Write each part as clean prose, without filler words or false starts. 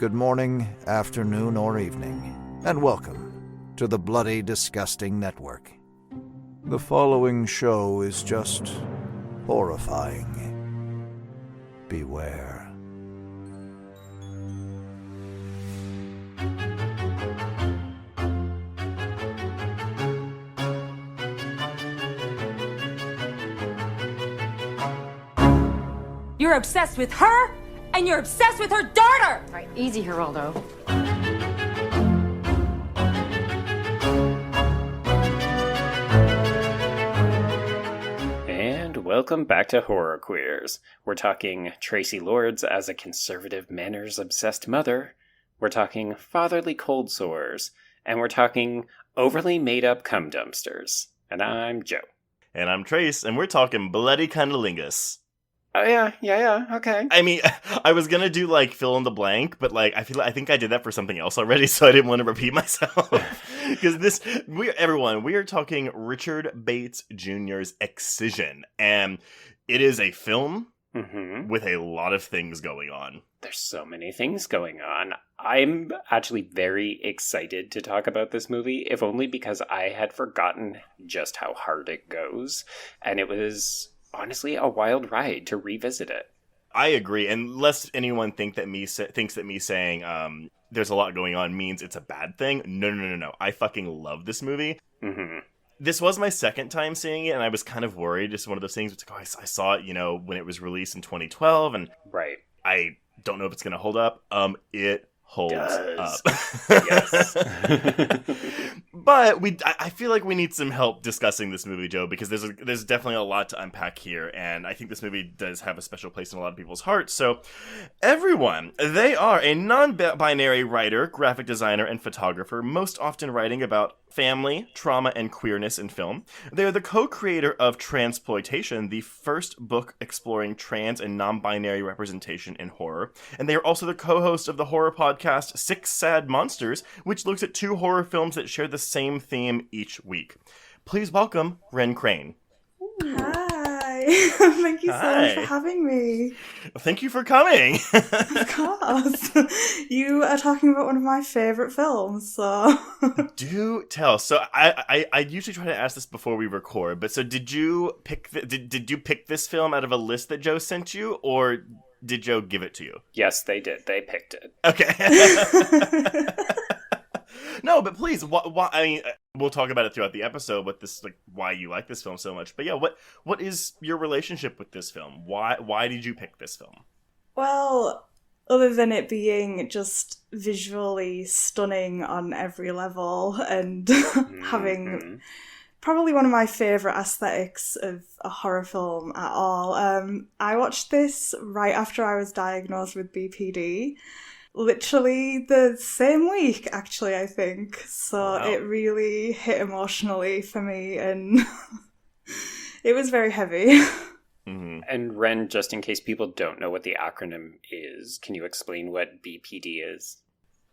good morning, afternoon, or evening, and welcome to the Bloody Disgusting Network. The following show is just horrifying. Beware. You're obsessed with her, and you're obsessed with her daughter! All right, easy, Geraldo. And welcome back to Horror Queers. We're talking Traci Lords as a conservative, manners-obsessed mother. We're talking fatherly cold sores. And we're talking overly made-up cum dumpsters. And I'm Joe. And I'm Trace, and we're talking bloody cunnilingus. Oh, yeah, okay. I mean, I was gonna do, fill in the blank, but, I think I did that for something else already, so I didn't want to repeat myself. Because we are talking Richard Bates Jr.'s Excision, and it is a film with a lot of things going on. There's so many things going on. I'm actually very excited to talk about this movie, if only because I had forgotten just how hard it goes, and it was honestly a wild ride to revisit it. I agree, and lest anyone thinks that me saying there's a lot going on means it's a bad thing. No. I fucking love this movie. Mm-hmm. This was my second time seeing it, and I was kind of worried. It's one of those things. It's I saw it, when it was released in 2012, and right. I don't know if it's going to hold up. It holds up. Yes. But I feel like we need some help discussing this movie, Joe, because there's definitely a lot to unpack here, and I think this movie does have a special place in a lot of people's hearts. So, everyone, they are a non-binary writer, graphic designer, and photographer, most often writing about family, trauma, and queerness in film. They are the co-creator of Transploitation, the first book exploring trans and non-binary representation in horror. And they are also the co-host of the horror podcast Six Sad Monsters, which looks at two horror films that share the same theme each week. Please welcome Wren Crain. Hi. Thank you so much for having me. Thank you for coming. Of course. You are talking about one of my favorite films, so. Do tell. So I usually try to ask this before we record, but so did you pick did you pick this film out of a list that Joe sent you, or did Joe give it to you? Yes, they did. They picked it. Okay. No, but please, why, I mean, we'll talk about it throughout the episode, what this, why you like this film so much. But yeah, what is your relationship with this film? Why did you pick this film? Well, other than it being just visually stunning on every level and having probably one of my favourite aesthetics of a horror film at all, I watched this right after I was diagnosed with BPD. Literally the same week, actually, I think. So wow. It really hit emotionally for me, and it was very heavy. Mm-hmm. And Wren, just in case people don't know what the acronym is, can you explain what BPD is?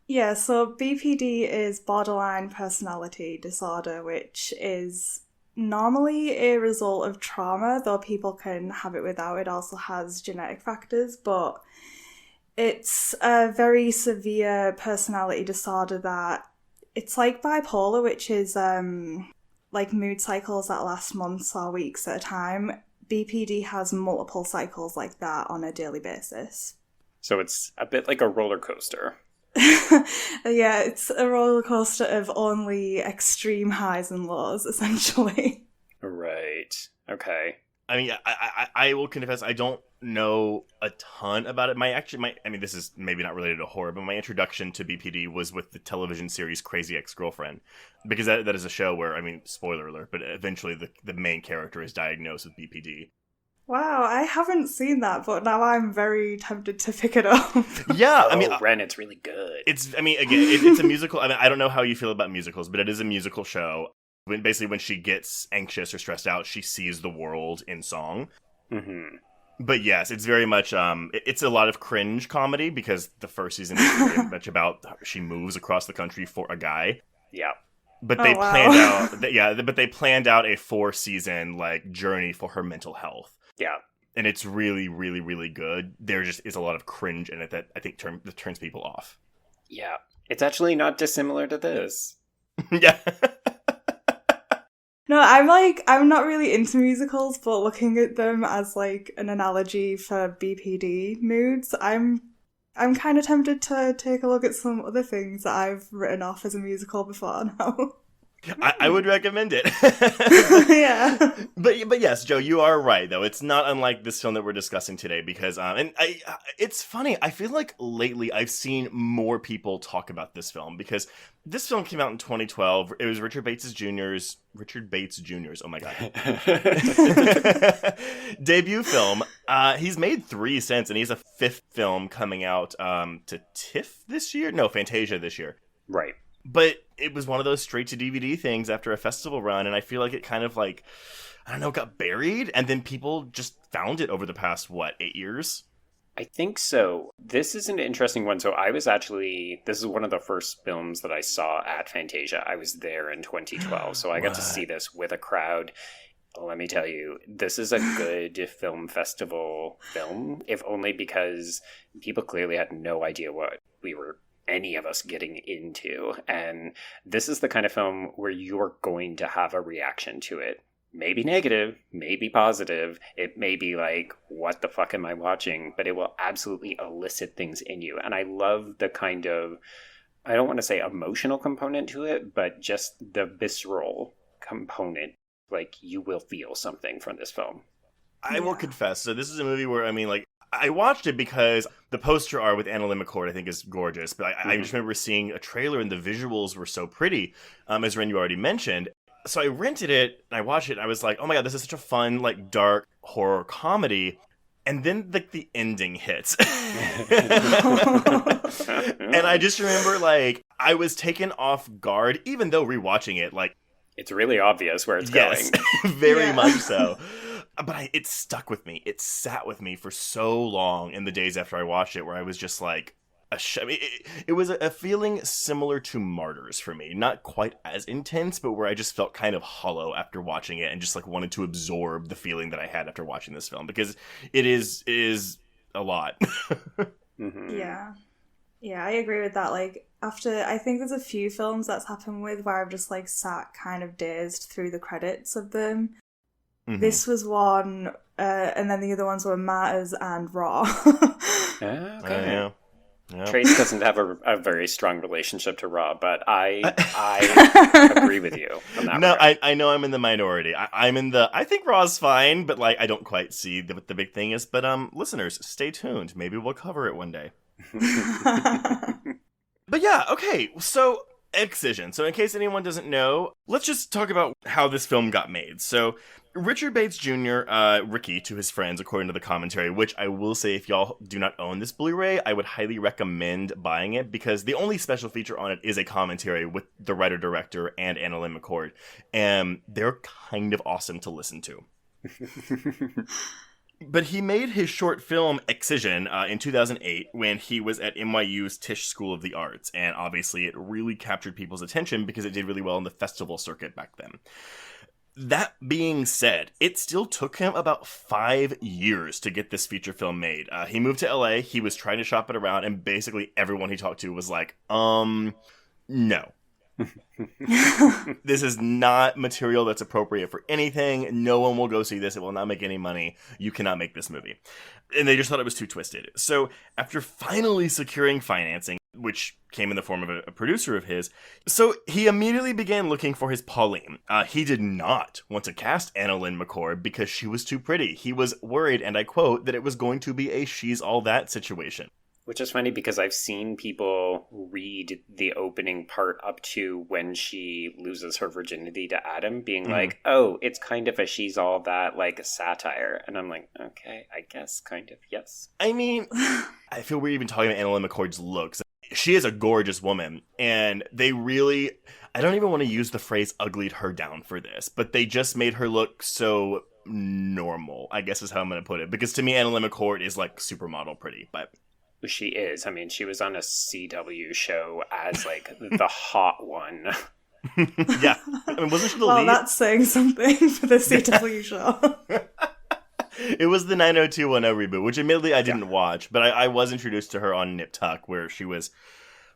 Yeah, so BPD is borderline personality disorder, which is normally a result of trauma, though people can have it without. It also has genetic factors, but it's a very severe personality disorder that it's like bipolar, which is mood cycles that last months or weeks at a time. BPD has multiple cycles like that on a daily basis. So it's a bit like a roller coaster. Yeah, it's a roller coaster of only extreme highs and lows, essentially. Right. Okay. I mean, I will confess, I don't know a ton about it. This is maybe not related to horror, but my introduction to BPD was with the television series Crazy Ex-Girlfriend, because that is a show where, spoiler alert, but eventually the main character is diagnosed with BPD. Wow, I haven't seen that, but now I'm very tempted to pick it up. Yeah, Wren, it's really good. It's a musical. I don't know how you feel about musicals, but it is a musical show. When she gets anxious or stressed out, she sees the world in song. Mm-hmm. But yes, it's very much, it's a lot of cringe comedy, because the first season is very much about she moves across the country for a guy. Yeah. But they planned out a 4-season, journey for her mental health. Yeah. and it's really, really, really good. There just is a lot of cringe in it that I think turns people off. Yeah. It's actually not dissimilar to this. Yeah. No, I'm not really into musicals, but looking at them as like an analogy for BPD moods, I'm kind of tempted to take a look at some other things that I've written off as a musical before now. I would recommend it. Yeah. But yes, Joe, you are right, though. It's not unlike this film that we're discussing today because, it's funny. I feel like lately I've seen more people talk about this film because this film came out in 2012. It was Richard Bates Jr.'s, oh my God, debut film. He's made 3 since, and he has a 5th film coming out to TIFF this year? No, Fantasia this year. Right. But it was one of those straight-to-DVD things after a festival run, and I feel like it kind of, like, I don't know, got buried, and then people just found it over the past, 8 years? I think so. This is an interesting one. So this is one of the first films that I saw at Fantasia. I was there in 2012, so I got to see this with a crowd. Let me tell you, this is a good film festival film, if only because people clearly had no idea what any of us getting into. And this is the kind of film where you're going to have a reaction to it. Maybe negative, maybe positive. It may be like, what the fuck am I watching? But it will absolutely elicit things in you. And I love the kind of, I don't want to say emotional component to it, but just the visceral component. Like, you will feel something from this film. I will confess. So this is a movie where, I watched it because the poster art with AnnaLynne McCord I think is gorgeous, but I just remember seeing a trailer and the visuals were so pretty, as Wren, you already mentioned. So I rented it, and I watched it, and I was like, oh my God, this is such a fun, like, dark horror comedy. And then, like, the ending hits. And I just remember, like, I was taken off guard, even though rewatching it, like... It's really obvious where it's going. Very much so. But it stuck with me. It sat with me for so long in the days after I watched it, where I was just like, it was a feeling similar to Martyrs for me. Not quite as intense, but where I just felt kind of hollow after watching it and just like wanted to absorb the feeling that I had after watching this film, because it is a lot. Mm-hmm. Yeah, I agree with that. Like, I think there's a few films that's happened with where I've just like sat kind of dazed through the credits of them. Mm-hmm. This was one, and then the other ones were Martyrs and Raw. Okay. Yeah. Trace doesn't have a very strong relationship to Raw, but I agree with you on that. No, I know I'm in the minority. I think Raw's fine, but like I don't quite see what the big thing is. But listeners, stay tuned. Maybe we'll cover it one day. But yeah, okay. So Excision. So in case anyone doesn't know, let's just talk about how this film got made. So Richard Bates Jr., Ricky to his friends, according to the commentary, which I will say if y'all do not own this Blu-ray, I would highly recommend buying it, because the only special feature on it is a commentary with the writer-director and AnnaLynne McCord, and they're kind of awesome to listen to. But he made his short film Excision in 2008 when he was at NYU's Tisch School of the Arts, and obviously it really captured people's attention because it did really well in the festival circuit back then. That being said, it still took him about 5 years to get this feature film made. He moved to LA, he was trying to shop it around, and basically everyone he talked to was like, no. This is not material that's appropriate for anything. No one will go see this. It will not make any money. You cannot make this movie. And they just thought it was too twisted. So after finally securing financing, which came in the form of a producer of his, so he immediately began looking for his Pauline. He did not want to cast AnnaLynne McCord because she was too pretty. He was worried, and I quote, that it was going to be a she's all that situation. Which is funny because I've seen people read the opening part up to when she loses her virginity to Adam being like, oh, it's kind of a she's all that, like, satire. And I'm like, okay, I guess kind of, yes. I mean, I feel we're even talking about AnnaLynne McCord's looks. She is a gorgeous woman, and they really, I don't even want to use the phrase uglied her down for this, but they just made her look so normal, I guess is how I'm going to put it. Because to me, AnnaLynne McCord is like supermodel pretty, but... She is. I mean, she was on a CW show as, like, the hot one. Yeah. I mean, wasn't she the lead? Well, that's saying something for the CW show. It was the 90210 reboot, which admittedly I didn't watch, but I was introduced to her on Nip Tuck, where she was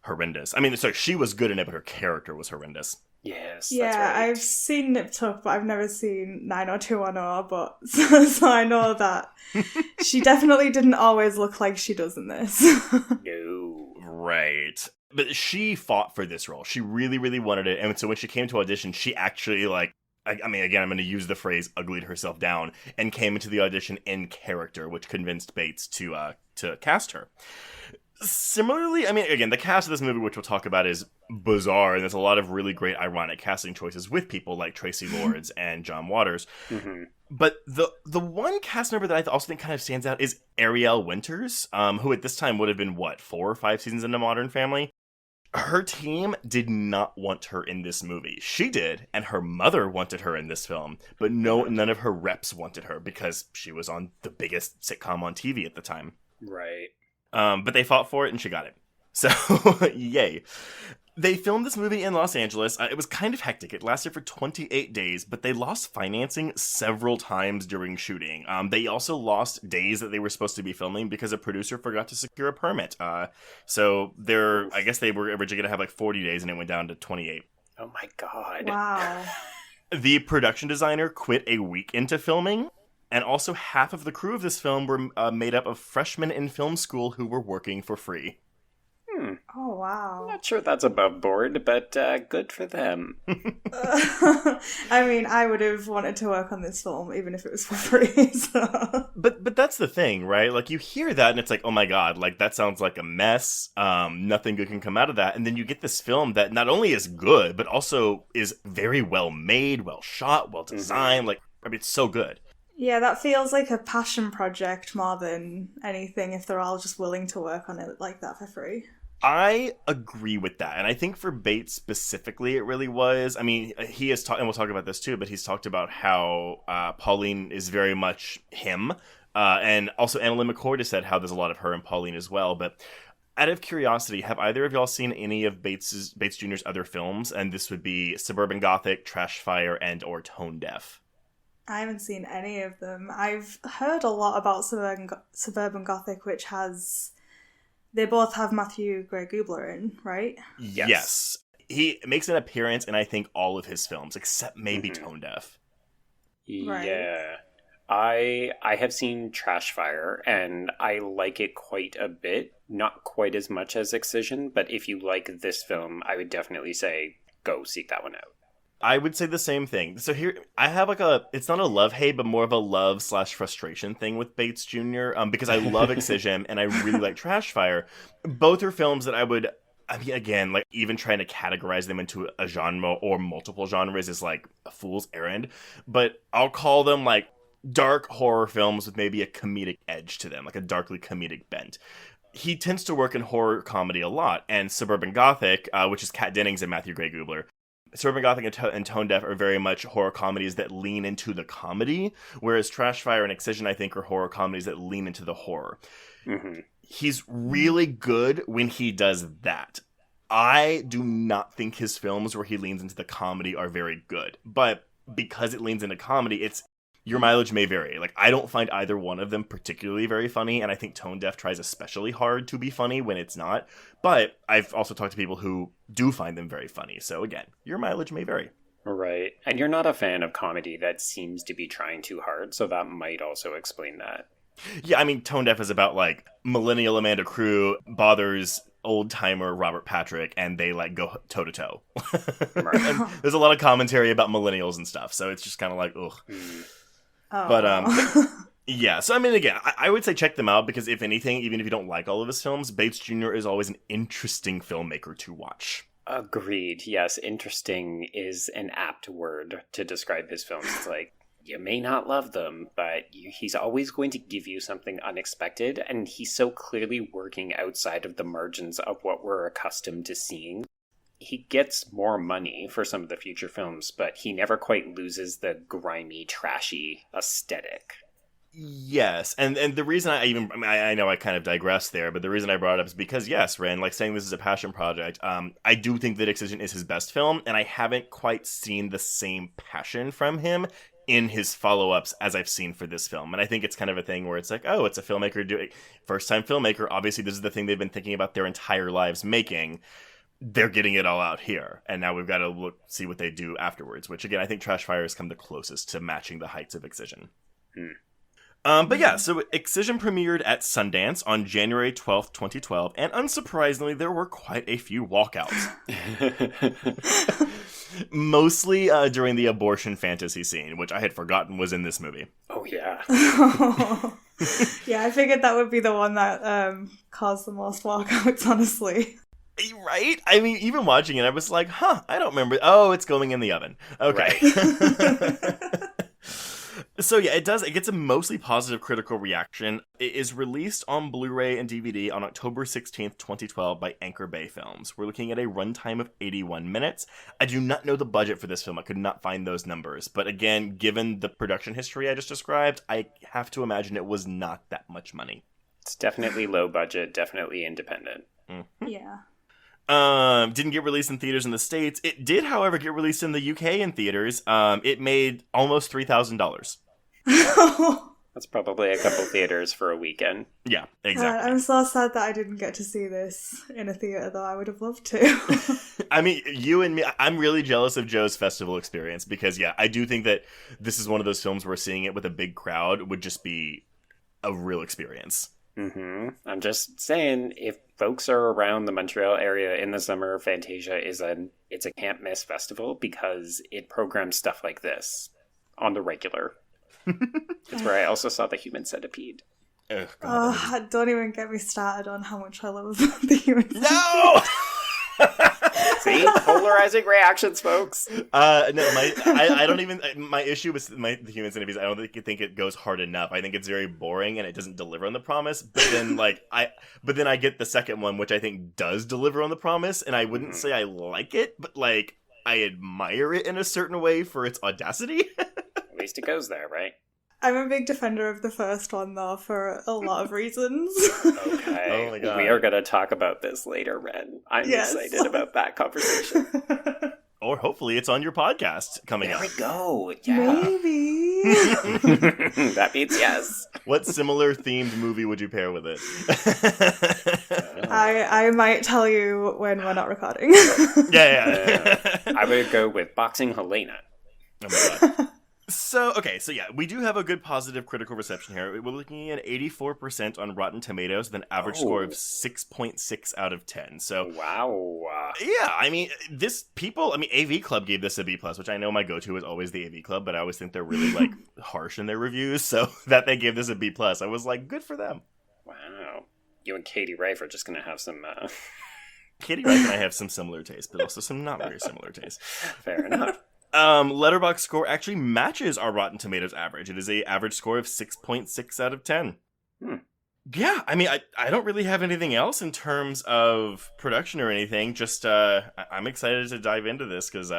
horrendous. I mean, sorry, she was good in it, but her character was horrendous. Yes, Yeah, that's right. I've seen Nip Tuck, but I've never seen 90210, but so I know that she definitely didn't always look like she does in this. No. Right. But she fought for this role. She really, really wanted it. And so when she came to audition, she actually, like, I mean, again, I'm going to use the phrase uglied herself down and came into the audition in character, which convinced Bates to cast her. Similarly, I mean, again, the cast of this movie, which we'll talk about, is bizarre, and there's a lot of really great ironic casting choices with people like Traci Lords and John Waters. Mm-hmm. But the one cast member that I also think kind of stands out is Ariel Winters, who at this time would have been, 4 or 5 seasons into Modern Family? Her team did not want her in this movie. She did, and her mother wanted her in this film, but none of her reps wanted her because she was on the biggest sitcom on TV at the time. Right. But they fought for it, and she got it. So, yay. They filmed this movie in Los Angeles. It was kind of hectic. It lasted for 28 days, but they lost financing several times during shooting. They also lost days that they were supposed to be filming because a producer forgot to secure a permit. So I guess they were originally going to have like 40 days, and it went down to 28. Oh my god. Wow. The production designer quit a week into filming, and also half of the crew of this film were made up of freshmen in film school who were working for free. Oh, wow. Not sure that's above board, but good for them. I mean, I would have wanted to work on this film even if it was for free. So. But that's the thing, right? Like, you hear that and it's like, oh my god, like, that sounds like a mess. Nothing good can come out of that. And then you get this film that not only is good, but also is very well made, well shot, well designed. Mm-hmm. Like, I mean, it's so good. Yeah, that feels like a passion project more than anything if they're all just willing to work on it like that for free. I agree with that. And I think for Bates specifically, it really was. I mean, he has talked, and we'll talk about this too, but he's talked about how Pauline is very much him. And also AnnaLynne McCord has said how there's a lot of her and Pauline as well. But out of curiosity, have either of y'all seen any of Bates Jr.'s other films? And this would be Suburban Gothic, Trash Fire, and or Tone Deaf. I haven't seen any of them. I've heard a lot about Suburban Gothic, which has... They both have Matthew Gray Gubler in, right? Yes. He makes an appearance in, I think, all of his films, except maybe Tone Deaf. Right. Yeah. I have seen Trash Fire, and I like it quite a bit. Not quite as much as Excision, but if you like this film, I would definitely say go seek that one out. I would say the same thing. So here, I have like it's not a love-hate, but more of a love/frustration thing with Bates Jr. Because I love Excision and I really like Trash Fire. Both are films that I mean, again, like even trying to categorize them into a genre or multiple genres is like a fool's errand. But I'll call them like dark horror films with maybe a comedic edge to them, like a darkly comedic bent. He tends to work in horror comedy a lot, and Suburban Gothic, which is Kat Dennings and Matthew Gray Gubler, Suburban Gothic and Tone Deaf are very much horror comedies that lean into the comedy, whereas Trash Fire and Excision, I think, are horror comedies that lean into the horror. Mm-hmm. He's really good when he does that. I do not think his films where he leans into the comedy are very good, but because it leans into comedy, your mileage may vary. Like, I don't find either one of them particularly very funny, and I think Tone Deaf tries especially hard to be funny when it's not. But I've also talked to people who do find them very funny. So again, your mileage may vary. Right. And you're not a fan of comedy that seems to be trying too hard, so that might also explain that. Yeah, I mean, Tone Deaf is about, like, millennial Amanda Crew bothers old-timer Robert Patrick, and they, like, go toe-to-toe. And there's a lot of commentary about millennials and stuff, so it's just kind of like, ugh. Oh. But, yeah, so I mean, again, I would say check them out, because if anything, even if you don't like all of his films, Bates Jr. is always an interesting filmmaker to watch. Agreed. Yes, interesting is an apt word to describe his films. It's like, you may not love them, but he's always going to give you something unexpected, and he's so clearly working outside of the margins of what we're accustomed to seeing. He gets more money for some of the future films, but he never quite loses the grimy, trashy aesthetic. Yes, and the reason I know I kind of digressed there, but the reason I brought it up is because, yes, Wren, like saying this is a passion project, I do think that Excision is his best film, and I haven't quite seen the same passion from him in his follow-ups as I've seen for this film. And I think it's kind of a thing where it's like, oh, it's a filmmaker doing first-time filmmaker. Obviously, this is the thing they've been thinking about their entire lives making. They're getting it all out here. And now we've got to see what they do afterwards, which again, I think Trash Fire has come the closest to matching the heights of Excision. But yeah, so Excision premiered at Sundance on January 12th, 2012, and unsurprisingly, there were quite a few walkouts. Mostly during the abortion fantasy scene, which I had forgotten was in this movie. Oh, yeah. Yeah, I figured that would be the one that caused the most walkouts, honestly. Right? I mean, even watching it, I was like, I don't remember. Oh, it's going in the oven. Okay. Right. So yeah, it gets a mostly positive critical reaction. It is released on Blu-ray and DVD on October 16th, 2012 by Anchor Bay Films. We're looking at a runtime of 81 minutes. I do not know the budget for this film. I could not find those numbers. But again, given the production history I just described, I have to imagine it was not that much money. It's definitely low budget, definitely independent. Mm-hmm. Yeah. Didn't get released in theaters in the States. It did, however, get released in the UK in theaters. It made almost $3,000. That's probably a couple theaters for a weekend. Yeah, exactly. I'm so sad that I didn't get to see this in a theater, though I would have loved to. I mean, you and me, I'm really jealous of Joe's festival experience because, yeah, I do think that this is one of those films where seeing it with a big crowd would just be a real experience. Mm-hmm. I'm just saying, if folks are around the Montreal area in the summer, Fantasia it's a can't miss festival because it programs stuff like this on the regular. It's where I also saw The Human Centipede. Don't even get me started on how much I love The Human Centipede. No! See? Polarizing reactions, folks. No, I don't even, my issue with The Human Centipede is I don't think it goes hard enough. I think it's very boring and it doesn't deliver on the promise. But then, I get the second one, which I think does deliver on the promise. And I wouldn't say I like it, but I admire it in a certain way for its audacity. At least it goes there, right? I'm a big defender of the first one, though, for a lot of reasons. Okay. Oh my God. We are going to talk about this later, Wren. I'm excited about that conversation. Or hopefully it's on your podcast coming up. There we go. Yeah. Maybe. That means yes. What similar themed movie would you pair with it? I might tell you when we're not recording. Yeah. I would go with Boxing Helena. Oh my God. So yeah, we do have a good positive critical reception here. We're looking at 84% on Rotten Tomatoes with an average score of 6.6 out of 10. So wow. Yeah, I mean, AV Club gave this a B+, which I know my go-to is always the AV Club, but I always think they're really harsh in their reviews, so that they gave this a B+, I was like, good for them. Wow. You and Katie Rife are just going to have some... Katie Rife and I have some similar tastes, but also some not very similar tastes. Fair enough. Letterboxd score actually matches our Rotten Tomatoes average. It is a average score of 6.6 out of 10. Yeah, I mean, I don't really have anything else in terms of production or anything. Just, I'm excited to dive into this because,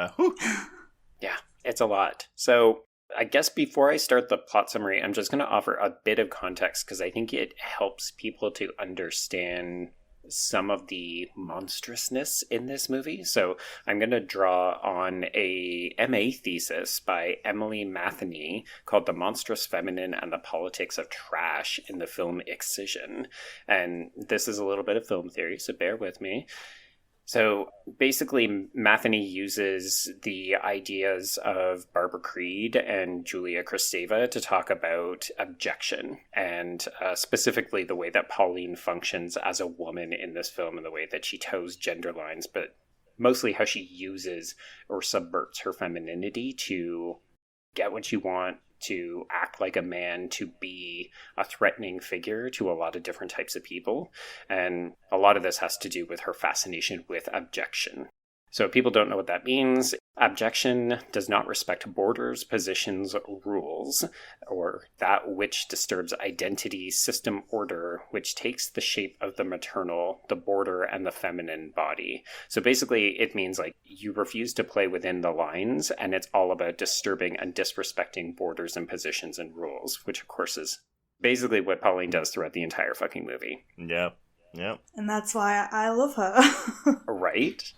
Yeah, it's a lot. So I guess before I start the plot summary, I'm just going to offer a bit of context because I think it helps people to understand some of the monstrousness in this movie. So I'm going to draw on a MA thesis by Emily Matheney called The Monstrous-Feminine and the Politics of Trash in the film Excision. And this is a little bit of film theory, so bear with me. So basically, Matheney uses the ideas of Barbara Creed and Julia Kristeva to talk about abjection, and specifically the way that Pauline functions as a woman in this film and the way that she toes gender lines, but mostly how she uses or subverts her femininity to get what you want, to act like a man, to be a threatening figure to a lot of different types of people. And a lot of this has to do with her fascination with abjection. So if people don't know what that means, abjection does not respect borders, positions, rules, or that which disturbs identity, system, order, which takes the shape of the maternal, the border, and the feminine body. So basically, it means you refuse to play within the lines, and it's all about disturbing and disrespecting borders and positions and rules, which of course is basically what Pauline does throughout the entire fucking movie. Yeah. And that's why I love her. Right?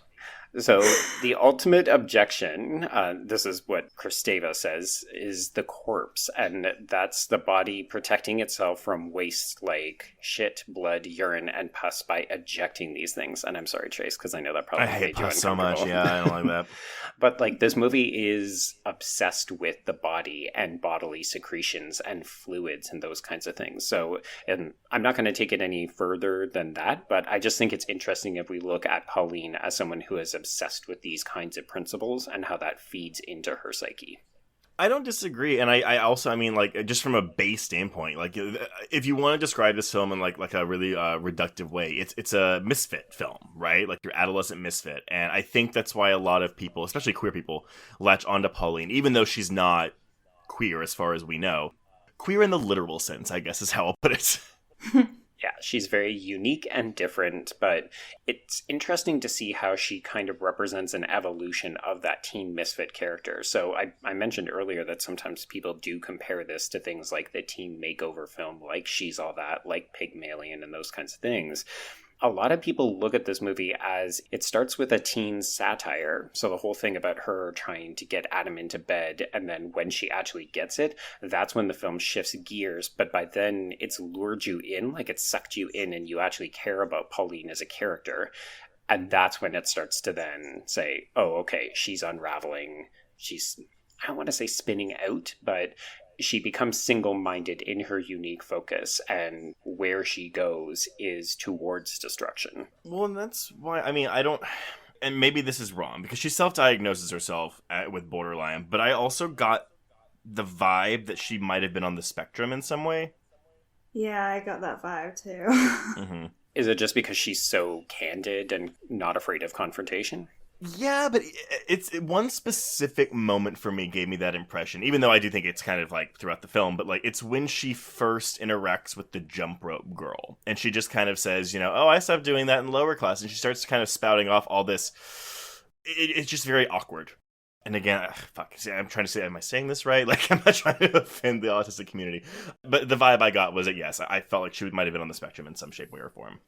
So the ultimate objection, this is what Kristeva says, is the corpse. And that's the body protecting itself from waste like shit, blood, urine, and pus by ejecting these things. And I'm sorry, Trace, because I know that probably I hate made you pus so much. uncomfortable. Yeah, I don't like that. But like this movie is obsessed with the body and bodily secretions and fluids and those kinds of things. So, and I'm not going to take it any further than that, but I just think it's interesting if we look at Pauline as someone who is obsessed with these kinds of principles and how that feeds into her psyche. I don't disagree, and I also, I mean, like, just from a base standpoint, like, if you want to describe this film in like a really reductive way, it's a misfit film, right? Like your adolescent misfit, and I think that's why a lot of people, especially queer people, latch onto Pauline, even though she's not queer as far as we know. Queer in the literal sense, I guess, is how I'll put it. Yeah, she's very unique and different, but it's interesting to see how she kind of represents an evolution of that teen misfit character. So I mentioned earlier that sometimes people do compare this to things like the teen makeover film, like She's All That, like Pygmalion, and those kinds of things. A lot of people look at this movie as it starts with a teen satire. So the whole thing about her trying to get Adam into bed, and then when she actually gets it, that's when the film shifts gears. But by then, it's lured you in, like it's sucked you in, and you actually care about Pauline as a character. And that's when it starts to then say, oh, okay, she's unraveling. She's, I don't want to say spinning out, but she becomes single-minded in her unique focus, and where she goes is towards destruction. Well, and that's why, I mean, I don't, and maybe this is wrong, because she self-diagnoses herself with borderline, but I also got the vibe that she might have been on the spectrum in some way. Yeah, I got that vibe too. Mm-hmm. Is it just because she's so candid and not afraid of confrontation? Yeah, but it's one specific moment for me gave me that impression, even though I do think it's kind of like throughout the film, but like it's when she first interacts with the jump rope girl, and she just kind of says, you know, oh, I stopped doing that in lower class, and she starts kind of spouting off all this. It's just very awkward. And again, see, I'm trying to say, am I saying this right? Like, I'm not trying to offend the autistic community, but the vibe I got was that, yes, I felt like she might have been on the spectrum in some shape, way, or form.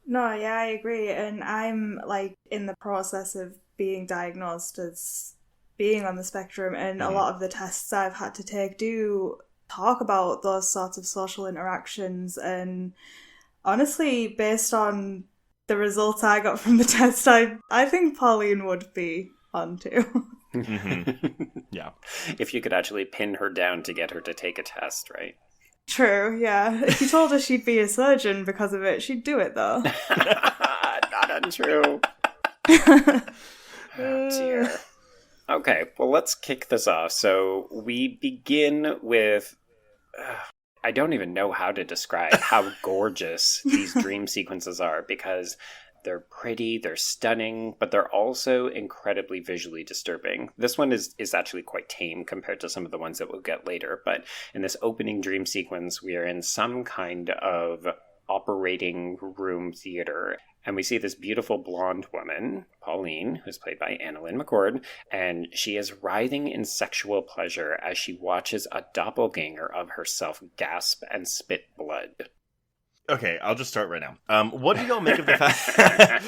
No, yeah, I agree. And I'm like in the process of being diagnosed as being on the spectrum, and a lot of the tests I've had to take do talk about those sorts of social interactions. And honestly, based on the results I got from the test, I think Pauline would be on too. Mm-hmm. Yeah. If you could actually pin her down to get her to take a test, right? True, yeah. If you told her she'd be a surgeon because of it, she'd do it, though. Not untrue. Oh, dear. Okay, well, let's kick this off. So we begin with... I don't even know how to describe how gorgeous these dream sequences are, because they're pretty, they're stunning, but they're also incredibly visually disturbing. This one is actually quite tame compared to some of the ones that we'll get later, but in this opening dream sequence, we are in some kind of operating room theater, and we see this beautiful blonde woman, Pauline, who's played by AnnaLynne McCord, and she is writhing in sexual pleasure as she watches a doppelganger of herself gasp and spit blood. Okay, I'll just start right now. What do y'all make of the fact?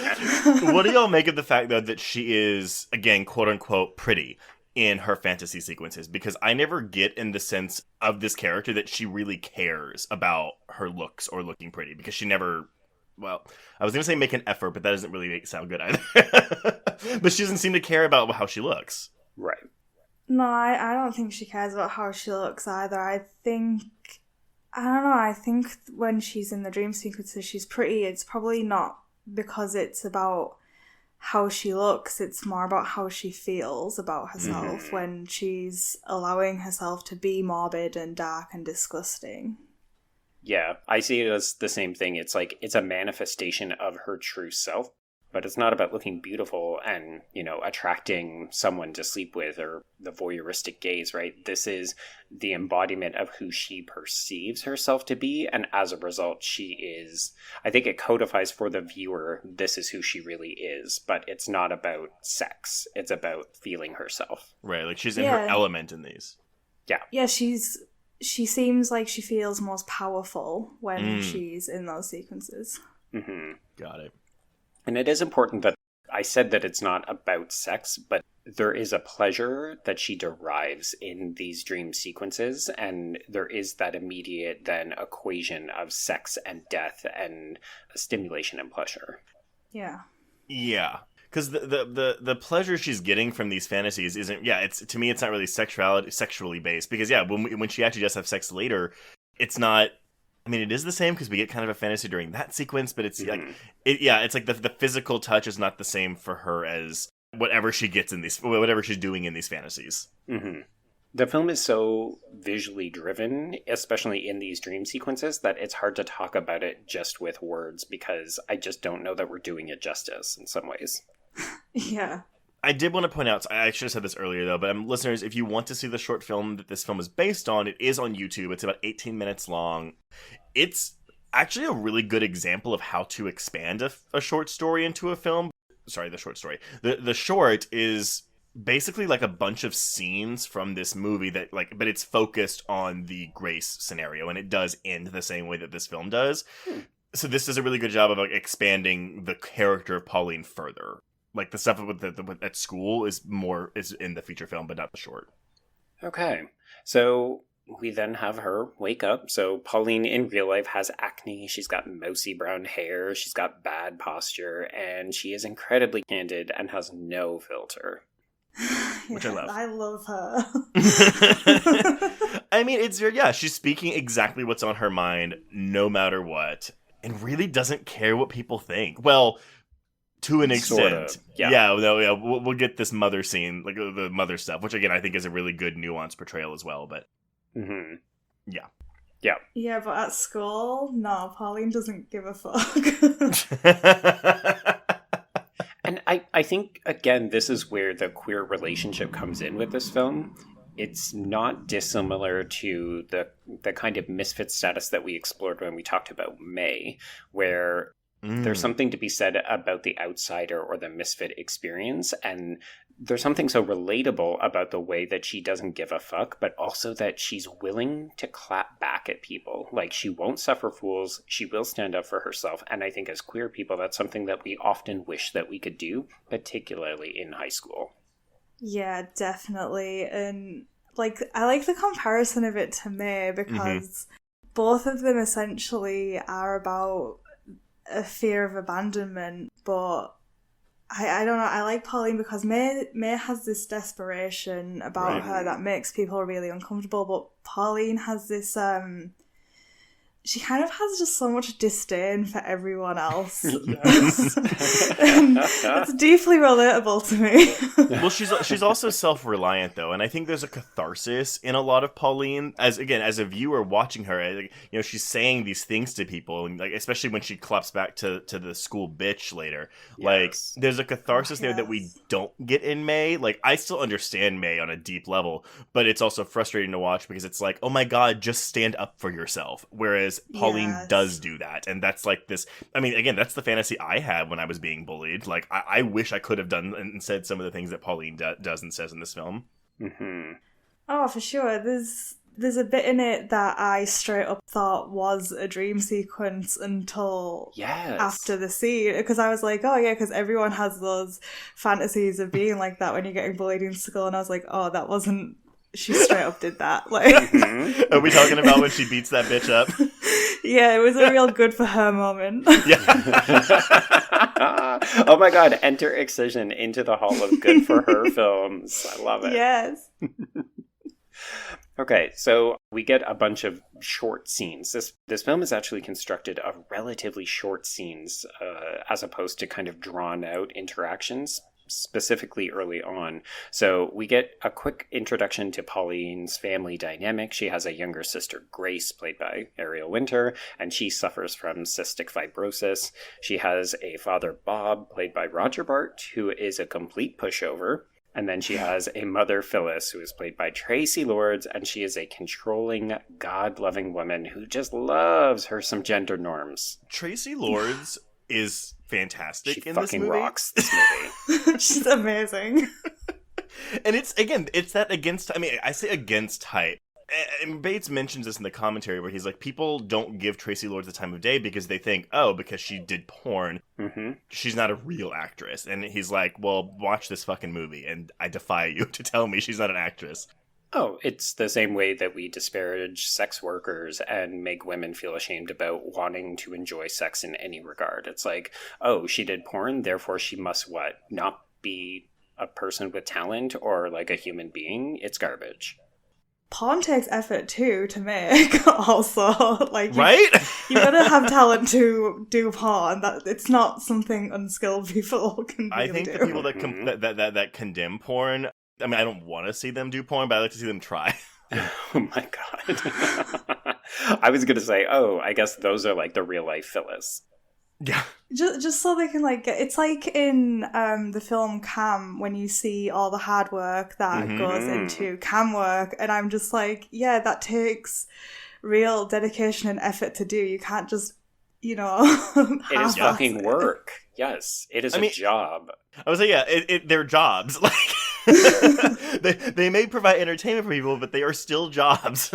What do y'all make of the fact, though, that she is, again, quote unquote, pretty in her fantasy sequences? Because I never get in the sense of this character that she really cares about her looks or looking pretty, because she never. Well, I was going to say make an effort, but that doesn't really make it sound good either. But she doesn't seem to care about how she looks. Right. No, I don't think she cares about how she looks either. I don't know, I think when she's in the dream sequences, she's pretty. It's probably not because it's about how she looks, it's more about how she feels about herself when she's allowing herself to be morbid and dark and disgusting. Yeah, I see it as the same thing. It's like, it's a manifestation of her true self, but it's not about looking beautiful and, you know, attracting someone to sleep with or the voyeuristic gaze, right? This is the embodiment of who she perceives herself to be, and as a result, she is, I think it codifies for the viewer, this is who she really is, but it's not about sex. It's about feeling herself. Right, like she's in her element in these. Yeah. Yeah, she seems like she feels most powerful when she's in those sequences. Mm-hmm. Got it. And it is important that I said that it's not about sex, but there is a pleasure that she derives in these dream sequences, and there is that immediate then equation of sex and death and stimulation and pleasure. Yeah. Yeah. Because the pleasure she's getting from these fantasies isn't, it's, to me, it's not really sexually based. Because, when she actually does have sex later, it's not, I mean, it is the same because we get kind of a fantasy during that sequence, but it's it's like the physical touch is not the same for her as whatever she gets in these, whatever she's doing in these fantasies. Mm-hmm. The film is so visually driven, especially in these dream sequences, that it's hard to talk about it just with words because I just don't know that we're doing it justice in some ways. Yeah. I did want to point out, I should have said this earlier though, but listeners, if you want to see the short film that this film is based on, it is on YouTube. It's about 18 minutes long. It's actually a really good example of how to expand a short story into a film. Sorry, the short story. The short is basically like a bunch of scenes from this movie that but it's focused on the Grace scenario, and it does end the same way that this film does. So this does a really good job of expanding the character of Pauline further. Like the stuff with at school is in the feature film, but not the short. Okay, so we then have her wake up. So Pauline in real life has acne. She's got mousy brown hair. She's got bad posture, and she is incredibly candid and has no filter. Which I love. I love her. I mean, she's speaking exactly what's on her mind, no matter what, and really doesn't care what people think. Well, to an extent. Sort of, We'll get this mother scene, like the mother stuff, which again I think is a really good nuanced portrayal as well. But Yeah, but at school, no, Pauline doesn't give a fuck. And I think, again, this is where the queer relationship comes in with this film. It's not dissimilar to the kind of misfit status that we explored when we talked about May, where there's something to be said about the outsider or the misfit experience, and there's something so relatable about the way that she doesn't give a fuck, but also that she's willing to clap back at people. Like, she won't suffer fools, she will stand up for herself, and I think as queer people, that's something that we often wish that we could do, particularly in high school. Yeah, definitely. And I like the comparison of it to May because both of them essentially are about a fear of abandonment, but I don't know, I like Pauline because May has this desperation about her that makes people really uncomfortable, but Pauline has this she kind of has just so much disdain for everyone else. It's deeply relatable to me. Well, she's also self-reliant though, and I think there's a catharsis in a lot of Pauline as a viewer watching her. She's saying these things to people, and especially when she claps back to the school bitch later. Yes. There's a catharsis there that we don't get in May. I still understand May on a deep level, but it's also frustrating to watch because it's like, oh my god, just stand up for yourself. Whereas Pauline does do that, and that's this. I mean, again, that's the fantasy I had when I was being bullied. I wish I could have done and said some of the things that Pauline does and says in this film. Mm-hmm. Oh, for sure. There's a bit in it that I straight up thought was a dream sequence until after the scene, because I was like, oh yeah, because everyone has those fantasies of being like that when you're getting bullied in school, and I was like, oh, that wasn't. She straight up did that. Are we talking about when she beats that bitch up? Yeah, it was a real good for her moment. Oh my god, enter Excision into the Hall of Good for Her films. I love it. Yes. Okay, so we get a bunch of short scenes. This film is actually constructed of relatively short scenes as opposed to kind of drawn out interactions, specifically early on. So we get a quick introduction to Pauline's family dynamic. She has a younger sister, Grace, played by Ariel Winter, and she suffers from cystic fibrosis. She has a father, Bob, played by Roger Bart, who is a complete pushover. And then she has a mother, Phyllis, who is played by Traci Lords, and she is a controlling, God-loving woman who just loves her some gender norms. Traci Lords is fantastic in this movie. She fucking rocks this movie. She's amazing. And it's that against, I mean, I say against hype. And Bates mentions this in the commentary where he's like, people don't give Traci Lords the time of day because they think, oh, because she did porn, she's not a real actress. And he's like, well, watch this fucking movie, and I defy you to tell me she's not an actress. Oh, it's the same way that we disparage sex workers and make women feel ashamed about wanting to enjoy sex in any regard. It's like, oh, she did porn, therefore she must what? Not be a person with talent or like a human being? It's garbage. Porn takes effort too to make. Also, like, right? You gotta have talent to do porn. That it's not something unskilled people can really I think do. the people that condemn porn, I mean, I don't want to see them do porn, but I like to see them try. Oh my god. I was gonna say, oh, I guess those are like the real life Phyllis. Yeah. Just so they can like get, it's like in the film Cam when you see all the hard work that goes into cam work, and I'm just like, yeah, that takes real dedication and effort to do. You can't just, you know, it is fucking work. Yes, it is a job. I was like, yeah, they're jobs. Like they may provide entertainment for people, but they are still jobs.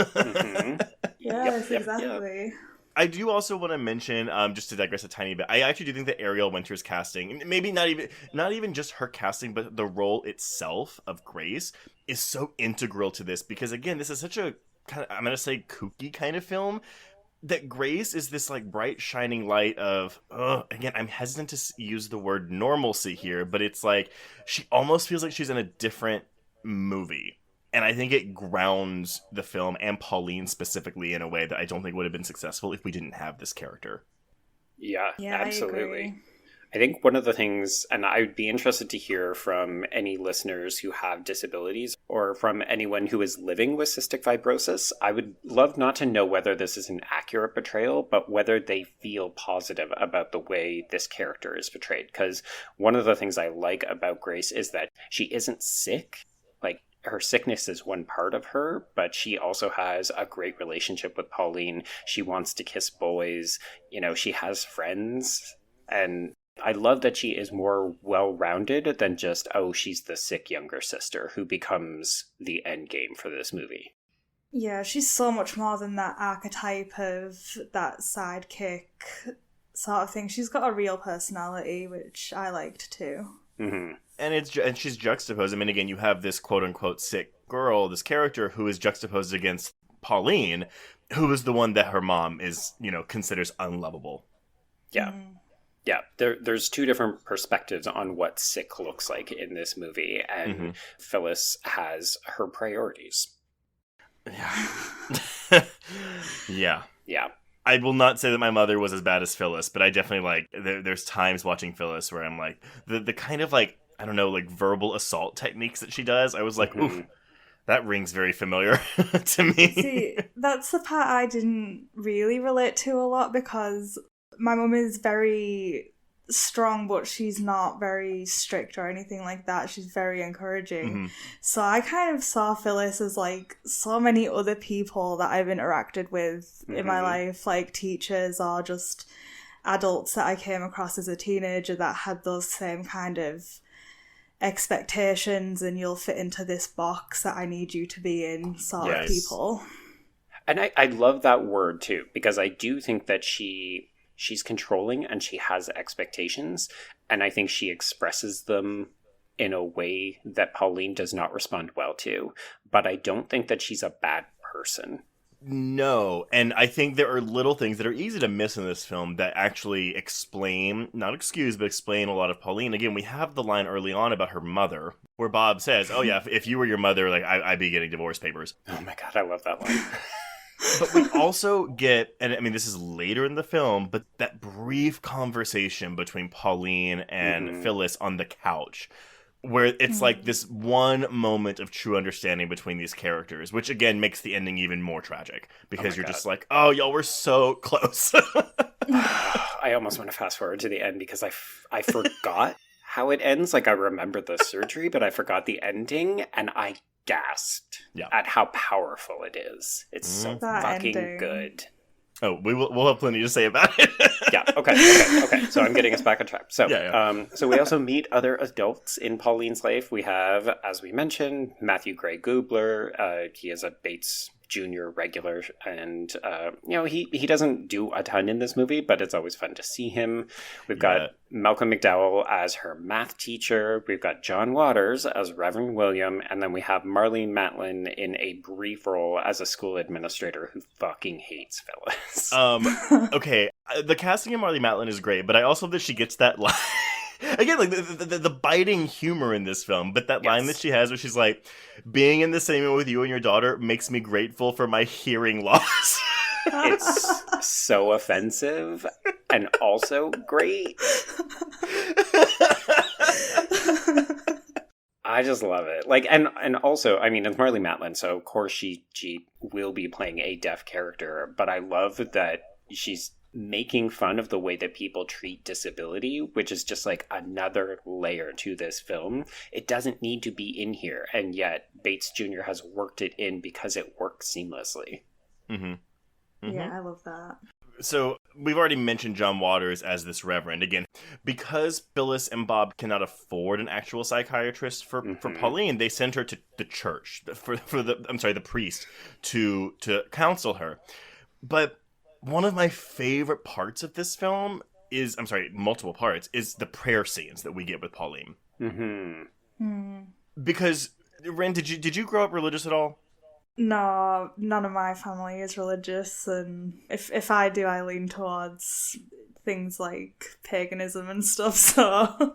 Yes, exactly. Yep. I do also want to mention, just to digress a tiny bit, I actually do think that Ariel Winter's casting, maybe not even just her casting, but the role itself of Grace is so integral to this, because again, this is such a kind of, I'm going to say, kooky kind of film, that Grace is this like bright shining light of, again, I'm hesitant to use the word normalcy here, but it's like, she almost feels like she's in a different movie. And I think it grounds the film and Pauline specifically in a way that I don't think would have been successful if we didn't have this character. Yeah, absolutely. I think one of the things, and I'd be interested to hear from any listeners who have disabilities or from anyone who is living with cystic fibrosis, I would love not to know whether this is an accurate portrayal, but whether they feel positive about the way this character is portrayed. Because one of the things I like about Grace is that she isn't sick. Like, her sickness is one part of her, but she also has a great relationship with Pauline. She wants to kiss boys. You know, she has friends. And I love that she is more well-rounded than just, oh, she's the sick younger sister who becomes the end game for this movie. Yeah, she's so much more than that archetype of that sidekick sort of thing. She's got a real personality, which I liked too. Mm-hmm. And she's juxtaposed. I mean, again, you have this quote-unquote sick girl, this character who is juxtaposed against Pauline, who is the one that her mom is, considers unlovable. Yeah. Yeah, there's two different perspectives on what sick looks like in this movie, and Phyllis has her priorities. Yeah. Yeah. I will not say that my mother was as bad as Phyllis, but I definitely there's times watching Phyllis where I'm like, the kind of like, I don't know, like verbal assault techniques that she does, I was like, oof, that rings very familiar to me. See, that's the part I didn't really relate to a lot, because my mum is very strong, but she's not very strict or anything like that. She's very encouraging. So I kind of saw Phyllis as like so many other people that I've interacted with in my life, like teachers or just adults that I came across as a teenager that had those same kind of expectations, and you'll fit into this box that I need you to be in sort of people. And I love that word too, because I do think that she's controlling and she has expectations, and I think she expresses them in a way that Pauline does not respond well to, but I don't think that she's a bad person. No, and I think there are little things that are easy to miss in this film that actually explain, not excuse, but explain a lot of Pauline. Again, we have the line early on about her mother, where Bob says, oh yeah, if you were your mother, like I'd be getting divorce papers. Oh my god, I love that line. But we also get, and I mean, this is later in the film, but that brief conversation between Pauline and Phyllis on the couch, where it's like this one moment of true understanding between these characters, which again makes the ending even more tragic, because you're just like, oh, y'all were so close. I almost want to fast forward to the end, because I forgot how it ends. Like, I remember the surgery, but I forgot the ending, and I gasped at how powerful it is. It's so fucking ending. Good. Oh, we'll have plenty to say about it. Yeah. Okay. So I'm getting us back on track. So, so we also meet other adults in Pauline's life. We have, as we mentioned, Matthew Gray Goobler. He is a Bates junior regular, and he doesn't do a ton in this movie, but it's always fun to see him. We've got Malcolm McDowell as her math teacher. We've got John Waters as Reverend William, and then we have Marlene Matlin in a brief role as a school administrator who fucking hates Phyllis. Okay, the casting of Marlene Matlin is great, but I also love that she gets that line. Again, like the biting humor in this film, but that line that she has where she's like, being in the same room with you and your daughter makes me grateful for my hearing loss. It's so offensive and also great. I just love it. Like, and also, I mean, it's Marley Matlin, so of course she will be playing a deaf character, but I love that she's making fun of the way that people treat disability, which is just like another layer to this film. It doesn't need to be in here, and yet Bates Jr. has worked it in because it works seamlessly. Yeah, I love that. So we've already mentioned John Waters as this reverend. Again, because Phyllis and Bob cannot afford an actual psychiatrist for Pauline, they send her to the church for the priest to counsel her. But one of my favorite parts of this film is, multiple parts, is the prayer scenes that we get with Pauline. Because, Wren, did you grow up religious at all? No, none of my family is religious, and if I do, I lean towards things like paganism and stuff, so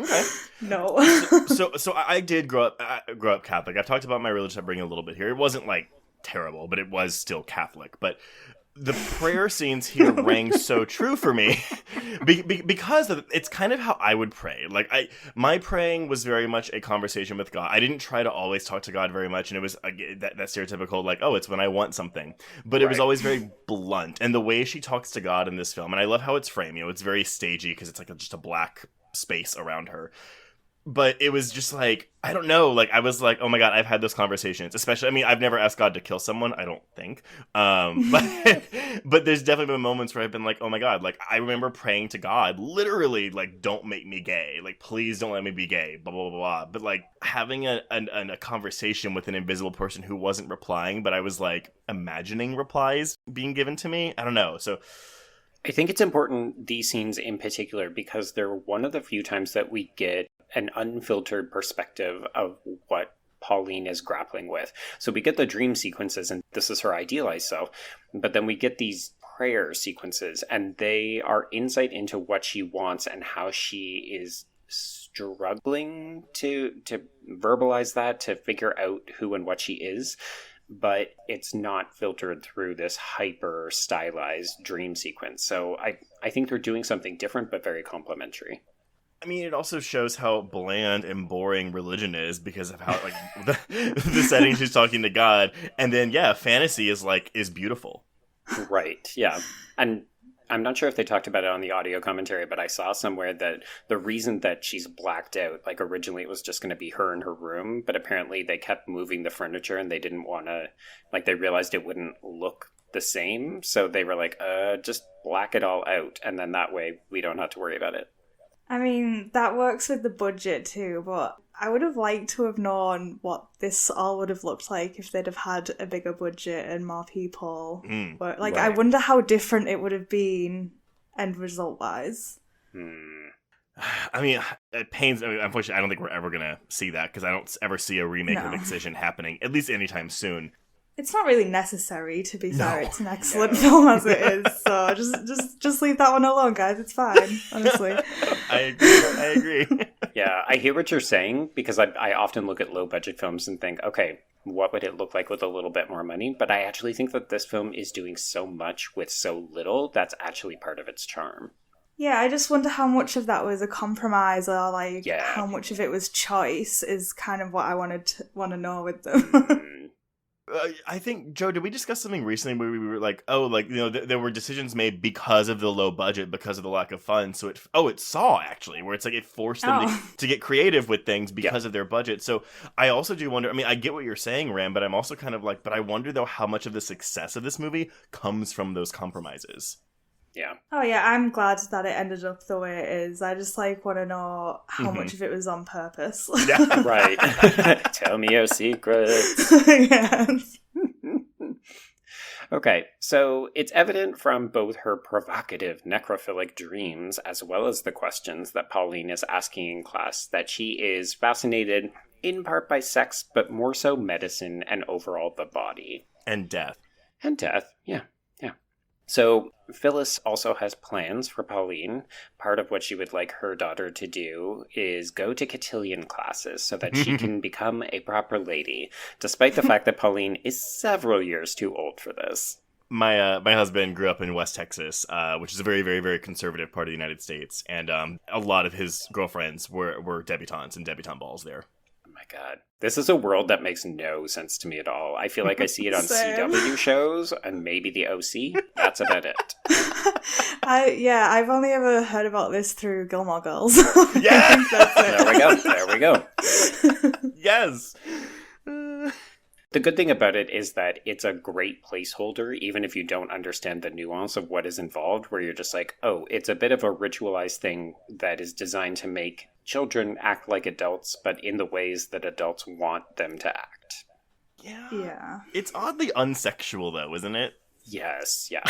no. so I did grow up Catholic. I've talked about my religious upbringing a little bit here. It wasn't, like, terrible, but it was still Catholic. But the prayer scenes here rang so true for me because it's kind of how I would pray. Like, my praying was very much a conversation with God. I didn't try to always talk to God very much, and it was that stereotypical, like, oh, it's when I want something. But it was always very blunt. And the way she talks to God in this film, and I love how it's framed, it's very stagey because it's like just a black space around her. But it was just like, I don't know, like, I was like, oh my God, I've had those conversations. Especially, I mean, I've never asked God to kill someone, I don't think. But there's definitely been moments where I've been like, oh my God, like, I remember praying to God, literally, like, don't make me gay. Like, please don't let me be gay, blah, blah, blah, blah. But, like, having a conversation with an invisible person who wasn't replying, but I was, like, imagining replies being given to me. I don't know, so I think it's important, these scenes in particular, because they're one of the few times that we get an unfiltered perspective of what Pauline is grappling with. So we get the dream sequences, and this is her idealized self, but then we get these prayer sequences, and they are insight into what she wants and how she is struggling to verbalize that, to figure out who and what she is. But it's not filtered through this hyper stylized dream sequence. So I think they're doing something different, but very complimentary. I mean, it also shows how bland and boring religion is because of how, like, the setting she's talking to God. And then, fantasy is beautiful. Right, yeah. And I'm not sure if they talked about it on the audio commentary, but I saw somewhere that the reason that she's blacked out, like, originally it was just going to be her in her room, but apparently they kept moving the furniture and they didn't want to, like, they realized it wouldn't look the same. So they were like, just black it all out. And then that way we don't have to worry about it. I mean, that works with the budget too, but I would have liked to have known what this all would have looked like if they'd have had a bigger budget and more people. But, like, right. I wonder how different it would have been end result-wise. I mean, it pains. I mean, unfortunately, I don't think we're ever going to see that because I don't ever see a remake of Excision happening, at least anytime soon. It's not really necessary, to be fair. It's an excellent film as it is. So just leave that one alone, guys. It's fine, honestly. I agree. Yeah, I hear what you're saying because I often look at low-budget films and think, okay, what would it look like with a little bit more money? But I actually think that this film is doing so much with so little. That's actually part of its charm. Yeah, I just wonder how much of that was a compromise or, like, how much of it was choice is kind of what I want to know with them. I think, Joe, did we discuss something recently where we were like, oh, like, you know, there were decisions made because of the low budget, because of the lack of funds. So it saw, actually, where it's like it forced them to get creative with things because of their budget. So I also do wonder, I mean, I get what you're saying, Ram, but I'm also kind of like, but I wonder, though, how much of the success of this movie comes from those compromises. Yeah. Oh, yeah, I'm glad that it ended up the way it is. I just, like, want to know how much of it was on purpose. Yeah. Right. Tell me your secrets. Yes. Okay, so it's evident from both her provocative necrophilic dreams as well as the questions that Pauline is asking in class that she is fascinated in part by sex, but more so medicine and overall the body. And death. And death, yeah. So Phyllis also has plans for Pauline. Part of what she would like her daughter to do is go to cotillion classes so that she can become a proper lady, despite the fact that Pauline is several years too old for this. My husband grew up in West Texas, which is a very, very, very conservative part of the United States, and a lot of his girlfriends were debutantes and debutante balls there. Oh my god. This is a world that makes no sense to me at all. I feel like I see it on Same. CW shows and maybe the OC. That's about it. I've only ever heard about this through Gilmore Girls. Yeah! There we go. Yes! The good thing about it is that it's a great placeholder, even if you don't understand the nuance of what is involved, where you're just like, oh, it's a bit of a ritualized thing that is designed to make children act like adults, but in the ways that adults want them to act. Yeah. It's oddly unsexual, though, isn't it? Yes, yeah.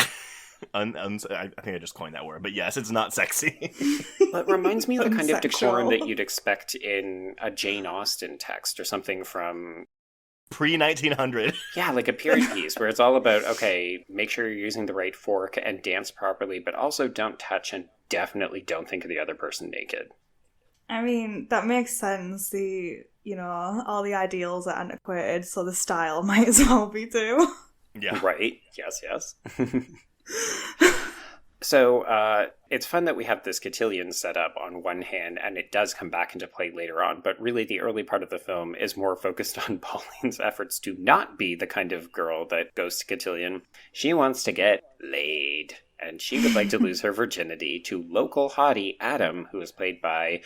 I think I just coined that word, but yes, it's not sexy. Well, it reminds me of the kind of Unsexual. decorum that you'd expect in a Jane Austen text or something from... Pre-1900. Yeah, like a period piece where it's all about, okay, make sure you're using the right fork and dance properly, but also don't touch and definitely don't think of the other person naked. I mean, that makes sense. All the ideals are antiquated, so the style might as well be too. Yeah. Right? Yes. So, it's fun that we have this cotillion set up on one hand, and it does come back into play later on, but really the early part of the film is more focused on Pauline's efforts to not be the kind of girl that goes to cotillion. She wants to get laid, and she would like to lose her virginity to local hottie Adam, who is played by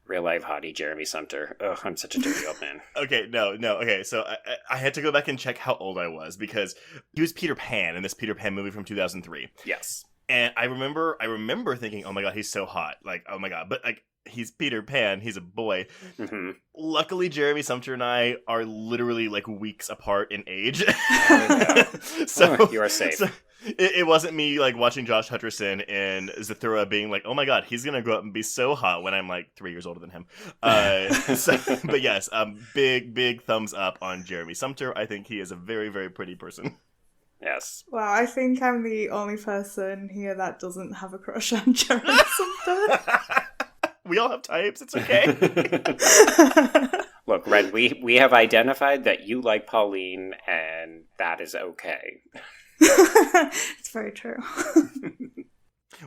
real-life hottie Jeremy Sumpter. Ugh, I'm such a dirty old man. Okay, no. Okay, so I had to go back and check how old I was, because he was Peter Pan in this Peter Pan movie from 2003. Yes. And I remember thinking, oh my god, he's so hot. Like, oh my god. But, like, he's Peter Pan. He's a boy. Mm-hmm. Luckily, Jeremy Sumpter and I are literally, like, weeks apart in age. So you are safe. So it wasn't me, like, watching Josh Hutcherson and Zathura being like, oh my god, he's gonna grow up and be so hot when I'm, like, 3 years older than him. But yes, big thumbs up on Jeremy Sumpter. I think he is a very, very pretty person. Yes. Wow, I think I'm the only person here that doesn't have a crush on Jeremy Sumpter. We all have types, it's okay. Look, Red, we have identified that you like Pauline, and that is okay. It's very true.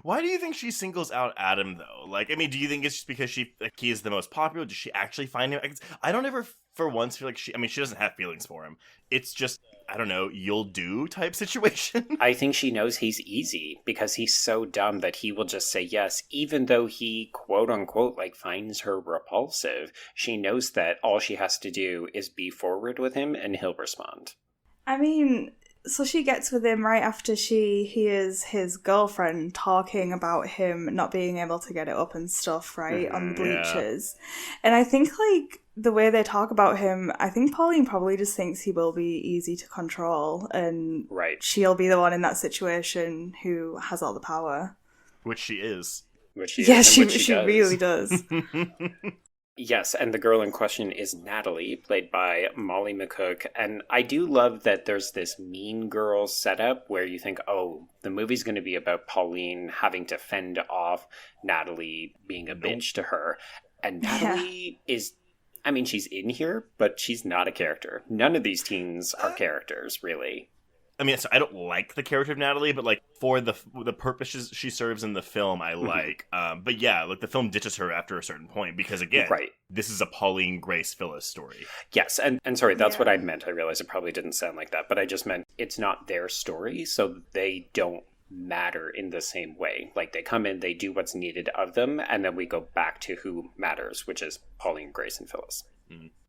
Why do you think she singles out Adam, though? Like, I mean, do you think it's just because he is the most popular? Does she actually find him? I don't ever, for once, feel like she doesn't have feelings for him. It's just, I don't know, you'll do type situation. I think she knows he's easy because he's so dumb that he will just say yes, even though he, quote unquote, like, finds her repulsive. She knows that all she has to do is be forward with him and he'll respond. I mean, so she gets with him right after she hears his girlfriend talking about him not being able to get it up and stuff, right, on the bleachers. Yeah. And I think, like, the way they talk about him, I think Pauline probably just thinks he will be easy to control, and she'll be the one in that situation who has all the power. Which she is. She really does. Yes, and the girl in question is Natalie, played by Molly McCook. And I do love that there's this mean girl setup where you think, oh, the movie's going to be about Pauline having to fend off Natalie being a bitch to her. And Natalie is, I mean, she's in here, but she's not a character. None of these teens are characters, really. I mean, so I don't like the character of Natalie, but, like, for the purposes she serves in the film, I like. But yeah, like, the film ditches her after a certain point because, again, this is a Pauline, Grace, Phyllis story. Yes, and sorry, that's what I meant. I realize it probably didn't sound like that, but I just meant it's not their story, so they don't matter in the same way. Like, they come in, they do what's needed of them, and then we go back to who matters, which is Pauline, Grace, and Phyllis.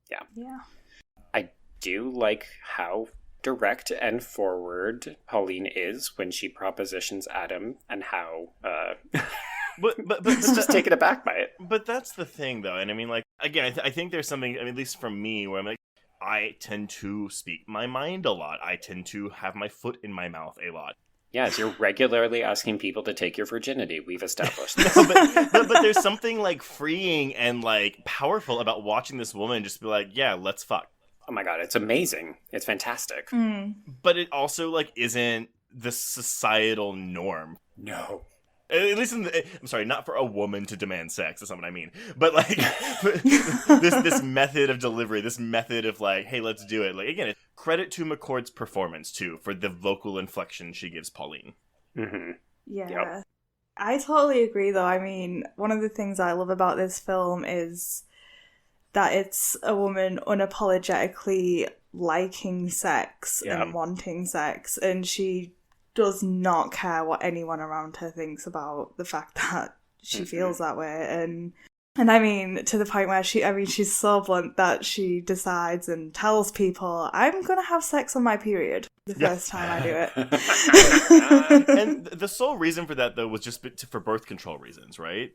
Yeah. I do like how direct and forward Pauline is when she propositions Adam, and how but just taken aback by it. But that's the thing, though, and I mean, like, again, I think there's something, I mean, at least from me, where I'm like, I tend to speak my mind a lot. I tend to have my foot in my mouth a lot. Yes, you're regularly asking people to take your virginity. We've established this. No, but there's something like freeing and like powerful about watching this woman just be like, yeah, let's fuck. Oh my god, it's amazing. It's fantastic. But it also like isn't the societal norm. No. At least I'm sorry, not for a woman to demand sex, that's not what I mean. But like this method of delivery, this method of like, hey, let's do it. Like again, credit to McCord's performance too for the vocal inflection she gives Pauline. Mm-hmm. Yeah. Yep. I totally agree though. I mean, one of the things I love about this film is that it's a woman unapologetically liking sex and wanting sex, and she does not care what anyone around her thinks about the fact that she feels that way. And I mean, to the point where she's so blunt that she decides and tells people, I'm going to have sex on my period the first time I do it. And the sole reason for that, though, was just for birth control reasons, right?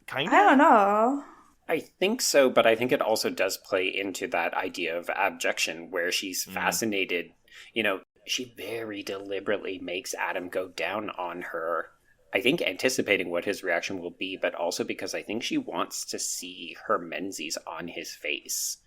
Kind of? I don't know. I think so, but I think it also does play into that idea of abjection, where she's fascinated, you know, she very deliberately makes Adam go down on her, I think anticipating what his reaction will be, but also because I think she wants to see her menses on his face.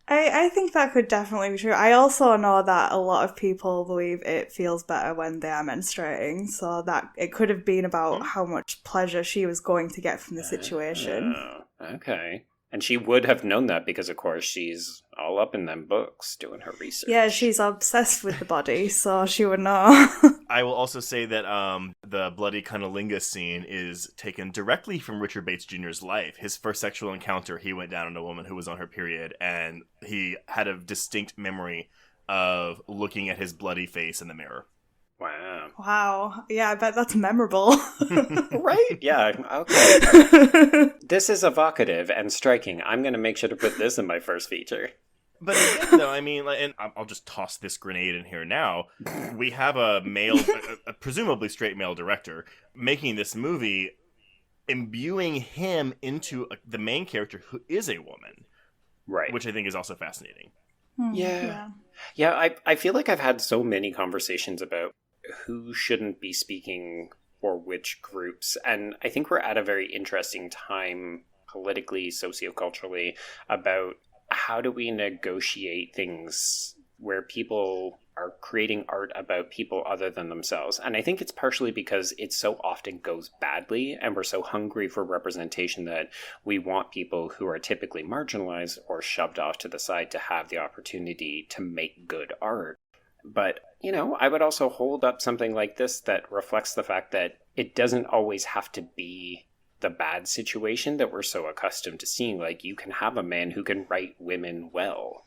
I think that could definitely be true. I also know that a lot of people believe it feels better when they are menstruating, so that it could have been about how much pleasure she was going to get from the situation. Okay. And she would have known that because, of course, she's all up in them books doing her research. Yeah, she's obsessed with the body, so she would know. I will also say that the bloody cunnilingus scene is taken directly from Richard Bates Jr.'s life. His first sexual encounter, he went down on a woman who was on her period, and he had a distinct memory of looking at his bloody face in the mirror. Wow. Yeah, I bet that's memorable. Right? Yeah, okay. This is evocative and striking. I'm going to make sure to put this in my first feature. But again, though, I mean, and I'll just toss this grenade in here now. We have a male, a presumably straight male director, making this movie, imbuing him into the main character who is a woman. Right. Which I think is also fascinating. Yeah, I feel like I've had so many conversations about who shouldn't be speaking for which groups. And I think we're at a very interesting time politically, socioculturally, about how do we negotiate things where people are creating art about people other than themselves. And I think it's partially because it so often goes badly, and we're so hungry for representation that we want people who are typically marginalized or shoved off to the side to have the opportunity to make good art. But, you know, I would also hold up something like this that reflects the fact that it doesn't always have to be the bad situation that we're so accustomed to seeing. Like, you can have a man who can write women well.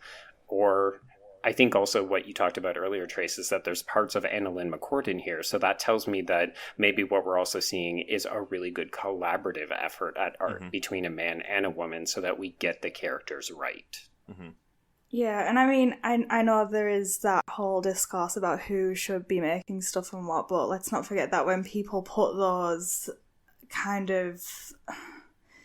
Or I think also what you talked about earlier, Trace, is that there's parts of AnnaLynne McCord in here. So that tells me that maybe what we're also seeing is a really good collaborative effort at art between a man and a woman so that we get the characters right. Mm-hmm. Yeah, and I mean, I know there is that whole discourse about who should be making stuff and what, but let's not forget that when people put those kind of,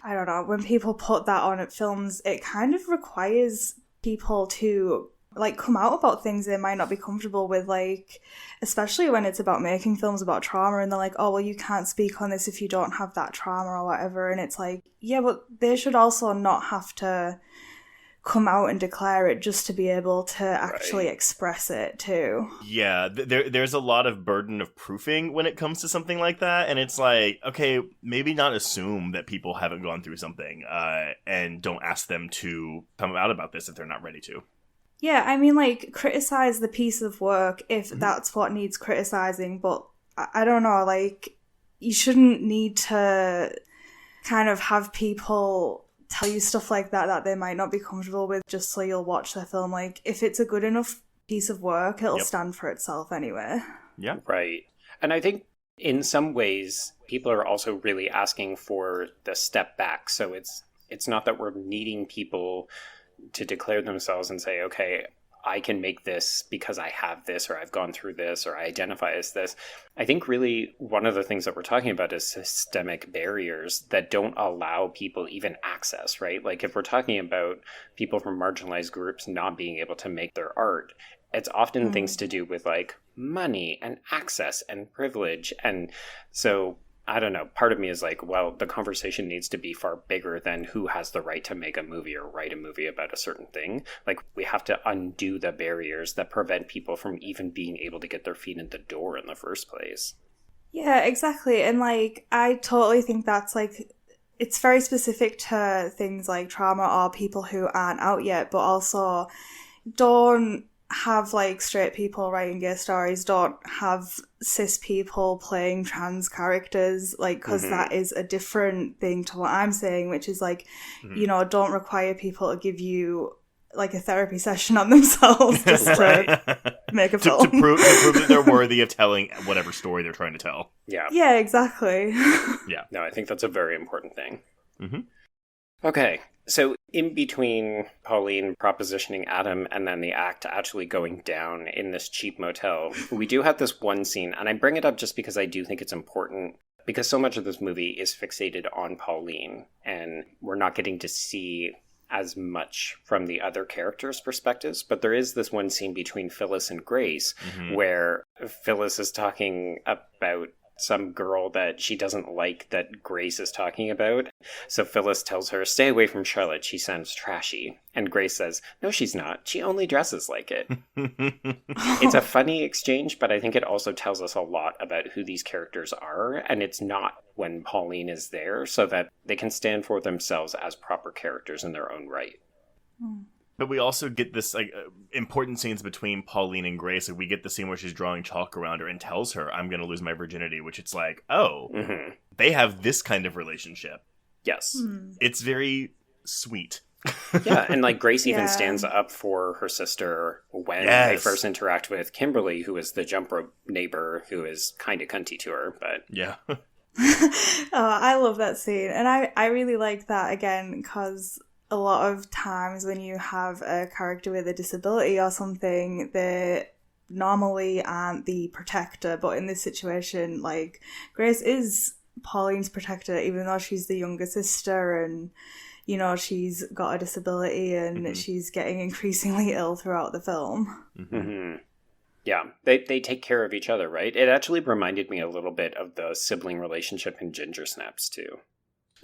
I don't know, when people put that on at films, it kind of requires people to, like, come out about things they might not be comfortable with, like, especially when it's about making films about trauma, and they're like, oh, well, you can't speak on this if you don't have that trauma or whatever, and it's like, yeah, but they should also not have to come out and declare it just to be able to actually express it too. Yeah, there's a lot of burden of proofing when it comes to something like that, and it's like, okay, maybe not assume that people haven't gone through something, and don't ask them to come out about this if they're not ready to. Yeah, I mean, like, criticize the piece of work if that's what needs criticizing, but I don't know, like, you shouldn't need to kind of have people tell you stuff like that they might not be comfortable with just so you'll watch the film. Like, if it's a good enough piece of work, it'll stand for itself anyway. Yeah. Right. And I think in some ways people are also really asking for the step back. So it's not that we're needing people to declare themselves and say, okay, I can make this because I have this, or I've gone through this, or I identify as this. I think really one of the things that we're talking about is systemic barriers that don't allow people even access, right? Like if we're talking about people from marginalized groups not being able to make their art, it's often things to do with like money and access and privilege. And so I don't know, part of me is like, well, the conversation needs to be far bigger than who has the right to make a movie or write a movie about a certain thing. Like, we have to undo the barriers that prevent people from even being able to get their feet in the door in the first place. Yeah, exactly. And, like, I totally think that's, like, it's very specific to things like trauma or people who aren't out yet, but also don't have like straight people writing gay stories, don't have cis people playing trans characters, like, because that is a different thing to what I'm saying, which is like, you know, don't require people to give you like a therapy session on themselves just to make a film. To prove that they're worthy of telling whatever story they're trying to tell. Yeah, exactly. Yeah. No, I think that's a very important thing. Okay, so in between Pauline propositioning Adam and then the act actually going down in this cheap motel, we do have this one scene, and I bring it up just because I do think it's important, because so much of this movie is fixated on Pauline, and we're not getting to see as much from the other characters' perspectives, but there is this one scene between Phyllis and Grace where Phyllis is talking about some girl that she doesn't like that Grace is talking about. So Phyllis tells her, stay away from Charlotte, she sounds trashy. And Grace says, no, she's not. She only dresses like it. It's a funny exchange, but I think it also tells us a lot about who these characters are. And it's not when Pauline is there, so that they can stand for themselves as proper characters in their own right. But we also get this like important scenes between Pauline and Grace. Like, we get the scene where she's drawing chalk around her and tells her, I'm going to lose my virginity, which it's like, oh, they have this kind of relationship. Yes. It's very sweet. Yeah, and like Grace even stands up for her sister when they first interact with Kimberly, who is the jump rope neighbor who is kind of cunty to her, but... Yeah. I love that scene. And I really like that, again, because a lot of times when you have a character with a disability or something, they normally aren't the protector, but in this situation, like, Grace is Pauline's protector, even though she's the younger sister and, you know, she's got a disability and she's getting increasingly ill throughout the film. Yeah, they take care of each other, right? It actually reminded me a little bit of the sibling relationship in Ginger Snaps, too.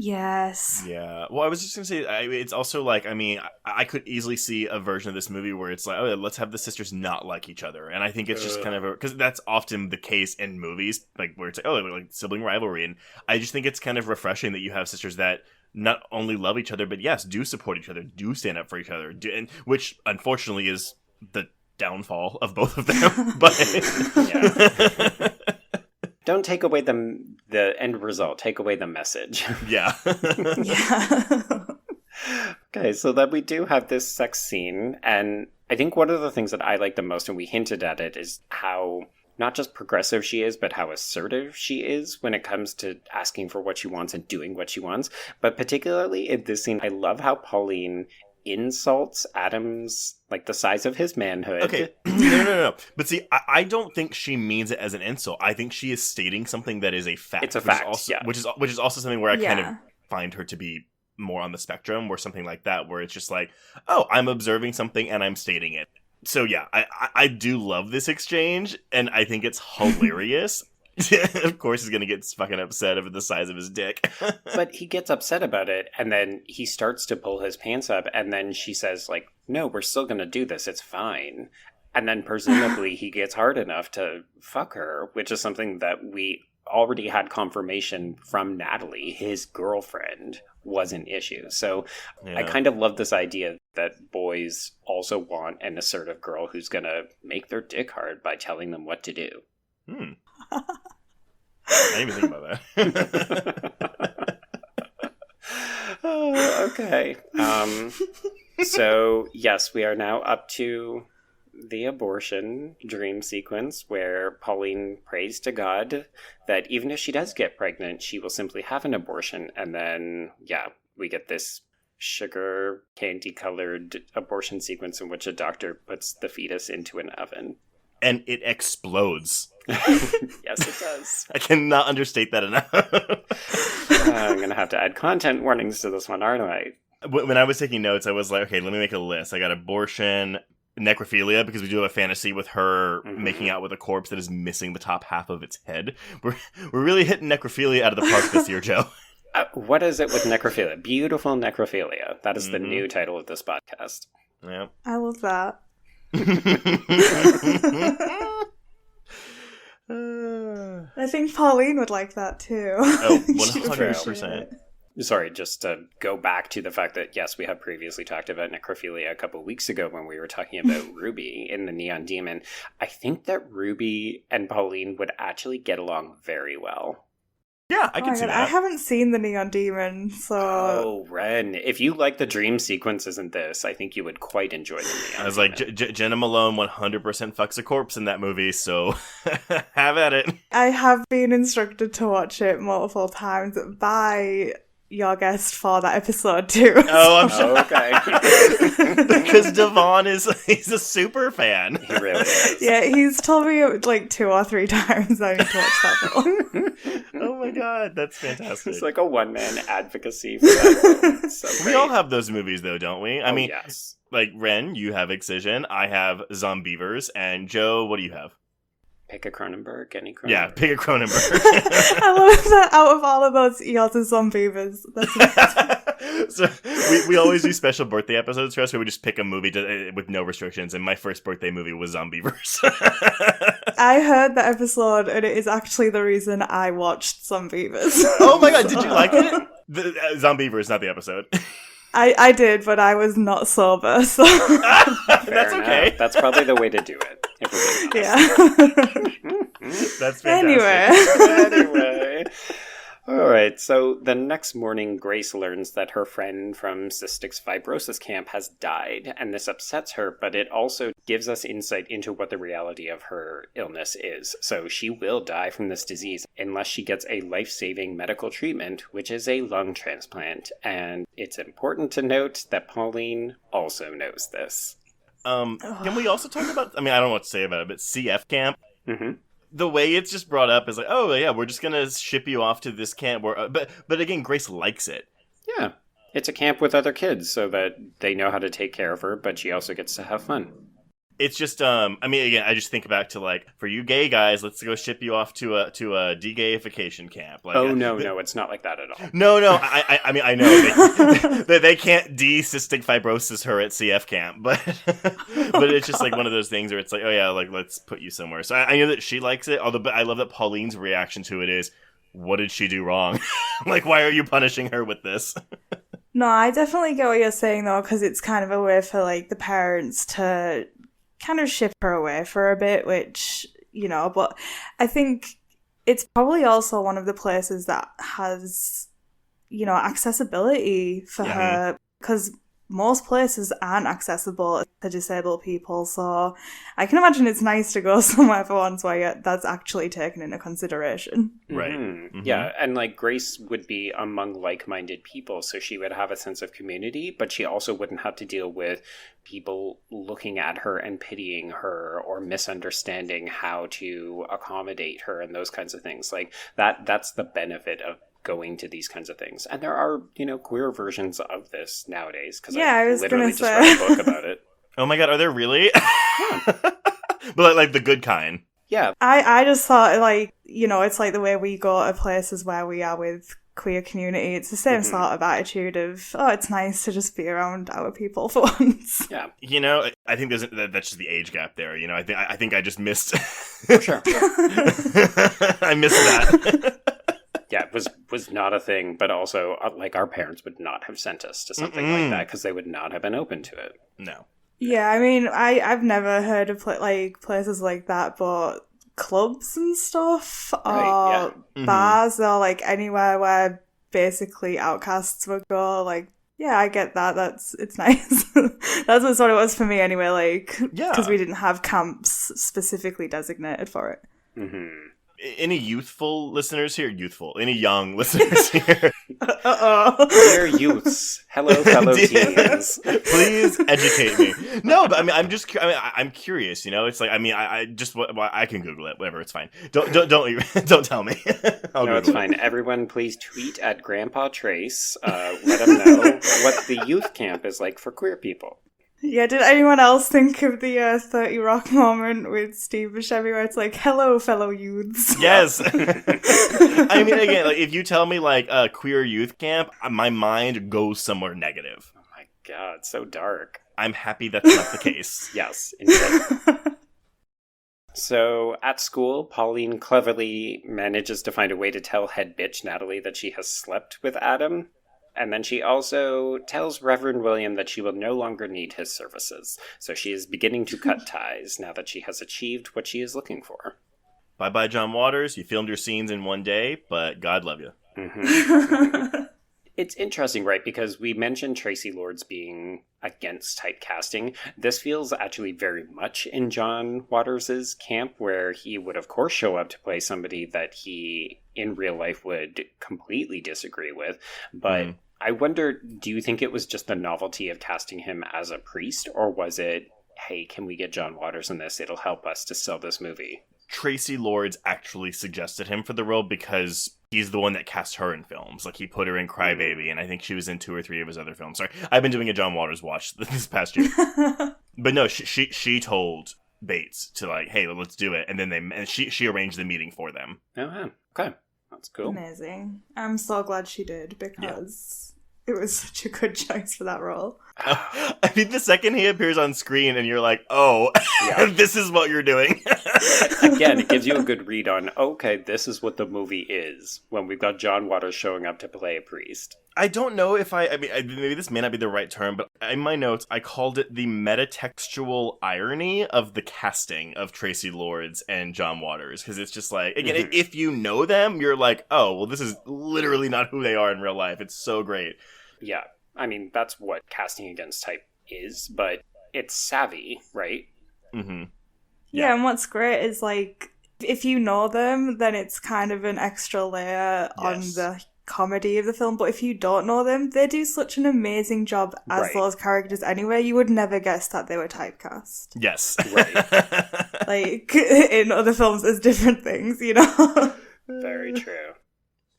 Yes. Yeah. Well, I was just going to say, it's also like, I mean, I could easily see a version of this movie where it's like, oh, let's have the sisters not like each other. And I think it's just kind of because that's often the case in movies, like where it's like, oh, like sibling rivalry. And I just think it's kind of refreshing that you have sisters that not only love each other, but yes, do support each other, do stand up for each other, and which unfortunately is the downfall of both of them. But yeah. Don't take away the end result. Take away the message. Yeah. Yeah. Okay, so then we do have this sex scene. And I think one of the things that I like the most, and we hinted at it, is how not just progressive she is, but how assertive she is when it comes to asking for what she wants and doing what she wants. But particularly in this scene, I love how Pauline insults Adam's, like, the size of his manhood. Okay, no. But see, I don't think she means it as an insult. I think she is stating something that is a fact. It's a fact, which is also something where I kind of find her to be more on the spectrum, or something like that, where it's just like, oh, I'm observing something and I'm stating it. So yeah, I do love this exchange, and I think it's hilarious. Of course he's going to get fucking upset over the size of his dick. But he gets upset about it, and then he starts to pull his pants up, and then she says, like, no, we're still going to do this, it's fine. And then presumably he gets hard enough to fuck her, which is something that we already had confirmation from Natalie, his girlfriend, was an issue. So I kind of love this idea that boys also want an assertive girl who's going to make their dick hard by telling them what to do. I didn't even think about that. Okay. So, yes, we are now up to the abortion dream sequence where Pauline prays to God that even if she does get pregnant, she will simply have an abortion. And then, yeah, we get this sugar candy-colored abortion sequence in which a doctor puts the fetus into an oven. And it explodes. Yes, it does. I cannot understate that enough. I'm going to have to add content warnings to this one, aren't I? When I was taking notes, I was like, okay, let me make a list. I got abortion, necrophilia, because we do have a fantasy with her making out with a corpse that is missing the top half of its head. We're really hitting necrophilia out of the park this year, Joe. What is it with necrophilia? Beautiful necrophilia. That is the new title of this podcast. Yeah. I love that. I think Pauline would like that too. Oh, She'd appreciate 100%. it. Sorry, just to go back to the fact that, yes, we have previously talked about necrophilia a couple weeks ago when we were talking about Ruby in the Neon Demon. I think that Ruby and Pauline would actually get along very well. Yeah, I can see God, that. I haven't seen the Neon Demon, so... Oh, Wren. If you like the dream sequences in this, I think you would quite enjoy the Neon Demon. I was like, Jenna Malone 100% fucks a corpse in that movie, so have at it. I have been instructed to watch it multiple times by your guest for that episode too. Oh, I'm sure. Okay. Because Devon he's a super fan. He really is. Yeah, he's told me like 2 or 3 times I need to watch that film. Oh my god, that's fantastic. It's like a one-man advocacy for that film. It's so We great. all have those movies though, don't we? I mean, yes. like Ren, you have Excision, I have Zombievers, and Joe, what do you have? Pick a Cronenberg, any Cronenberg. Yeah, pick a Cronenberg. I love that out of all of those, yours is Zombievers. That's So we always do special birthday episodes for us where we just pick a movie with no restrictions, and my first birthday movie was Zombievers. I heard that episode, and it is actually the reason I watched Zombievers. Oh my god, did you like it? Zombievers, not the episode. I did, but I was not sober, so That's Fair okay. enough. That's probably the way to do it. If we're being honest. yeah. That's fantastic. Anyway. All right, so the next morning, Grace learns that her friend from cystic fibrosis camp has died, and this upsets her, but it also gives us insight into what the reality of her illness is. So she will die from this disease unless she gets a life-saving medical treatment, which is a lung transplant. And it's important to note that Pauline also knows this. Can we also talk about, I mean, I don't know what to say about it, but CF camp? Mm-hmm. The way it's just brought up is like, oh yeah, we're just gonna ship you off to this camp. Where, but again, Grace likes it. Yeah, it's a camp with other kids so that they know how to take care of her, but she also gets to have fun. It's just, I mean, again, I just think back to like, for you gay guys, let's go ship you off to a de-gayification camp. Like, No, it's not like that at all. No, I mean, I know they can't de-cystic fibrosis her at CF camp, but it's just like one of those things where it's like, oh yeah, like let's put you somewhere. So I know that she likes it, although, but I love that Pauline's reaction to it is, what did she do wrong? Like, why are you punishing her with this? No, I definitely get what you're saying though, because it's kind of a way for like the parents to kind of ship her away for a bit, which, you know, but I think it's probably also one of the places that has, you know, accessibility for her, because most places aren't accessible to disabled people, so I can imagine it's nice to go somewhere for once where that's actually taken into consideration. Right. Mm-hmm. Yeah, and like Grace would be among like-minded people, so she would have a sense of community, but she also wouldn't have to deal with people looking at her and pitying her or misunderstanding how to accommodate her and those kinds of things. Like that's the benefit of going to these kinds of things. And there are, you know, queer versions of this nowadays, because I was literally gonna just say. read a book about it. Oh my god, are there really? But like the good kind. Yeah. I just thought, like, you know, it's like the way we go to places where we are with queer community. It's the same sort of attitude of, oh, it's nice to just be around our people for once. Yeah. You know, I think that's just the age gap there. You know, I think I just missed. Sure. I missed that. Yeah, it was not a thing, but also, like, our parents would not have sent us to something like that because they would not have been open to it. No. Yeah, I mean, I've never heard of places like that, but clubs and stuff, or Right, yeah. bars, or like anywhere where basically outcasts would go. Like, yeah, I get that. It's nice. That's what it was for me anyway. Like, Yeah. because we didn't have camps specifically designated for it. Mm-hmm. Any youthful listeners here? Any young listeners here? Dear youths, hello, fellow teens. Please educate me. No, but I mean, I'm curious. You know, it's like, I mean, I can Google it. Whatever, it's fine. Don't tell me. No, it's fine. Everyone, please tweet at Grandpa Trace. Let him know what the youth camp is like for queer people. Yeah, did anyone else think of the 30 Rock moment with Steve Buscemi where it's like, hello, fellow youths? Yes. I mean, again, like, if you tell me, like, a queer youth camp, my mind goes somewhere negative. Oh my god, so dark. I'm happy that's not the case. Yes, indeed. So, at school, Pauline cleverly manages to find a way to tell head bitch Natalie that she has slept with Adam. And then she also tells Reverend William that she will no longer need his services. So she is beginning to cut ties now that she has achieved what she is looking for. Bye-bye, John Waters. You filmed your scenes in one day, but God love you. Mm-hmm. It's interesting, right? Because we mentioned Traci Lords being against typecasting. This feels actually very much in John Waters' camp, where he would, of course, show up to play somebody that he, in real life, would completely disagree with. But I wonder, do you think it was just the novelty of casting him as a priest, or was it, hey, can we get John Waters in this? It'll help us to sell this movie. Traci Lords actually suggested him for the role because he's the one that cast her in films. Like, he put her in Crybaby, and I think she was in 2 or 3 of his other films. Sorry, I've been doing a John Waters watch this past year. But no, she told Bates to, like, hey, let's do it. And then she arranged the meeting for them. Oh, yeah. Okay. That's cool. Amazing. I'm so glad she did, because it was such a good choice for that role. I mean, the second he appears on screen and you're like, oh, this is what you're doing. Again, it gives you a good read on, okay, this is what the movie is, when we've got John Waters showing up to play a priest. I don't know if I mean, maybe this may not be the right term, but in my notes, I called it the metatextual irony of the casting of Traci Lords and John Waters. Because it's just like, again, if you know them, you're like, oh, well, this is literally not who they are in real life. It's so great. Yeah. I mean, that's what casting against type is, but it's savvy, right? Mm-hmm. Yeah, and what's great is, like, if you know them, then it's kind of an extra layer on the comedy of the film. But if you don't know them, they do such an amazing job as those characters anyway. You would never guess that they were typecast. Yes. Right. Like, in other films, there's different things, you know? Very true.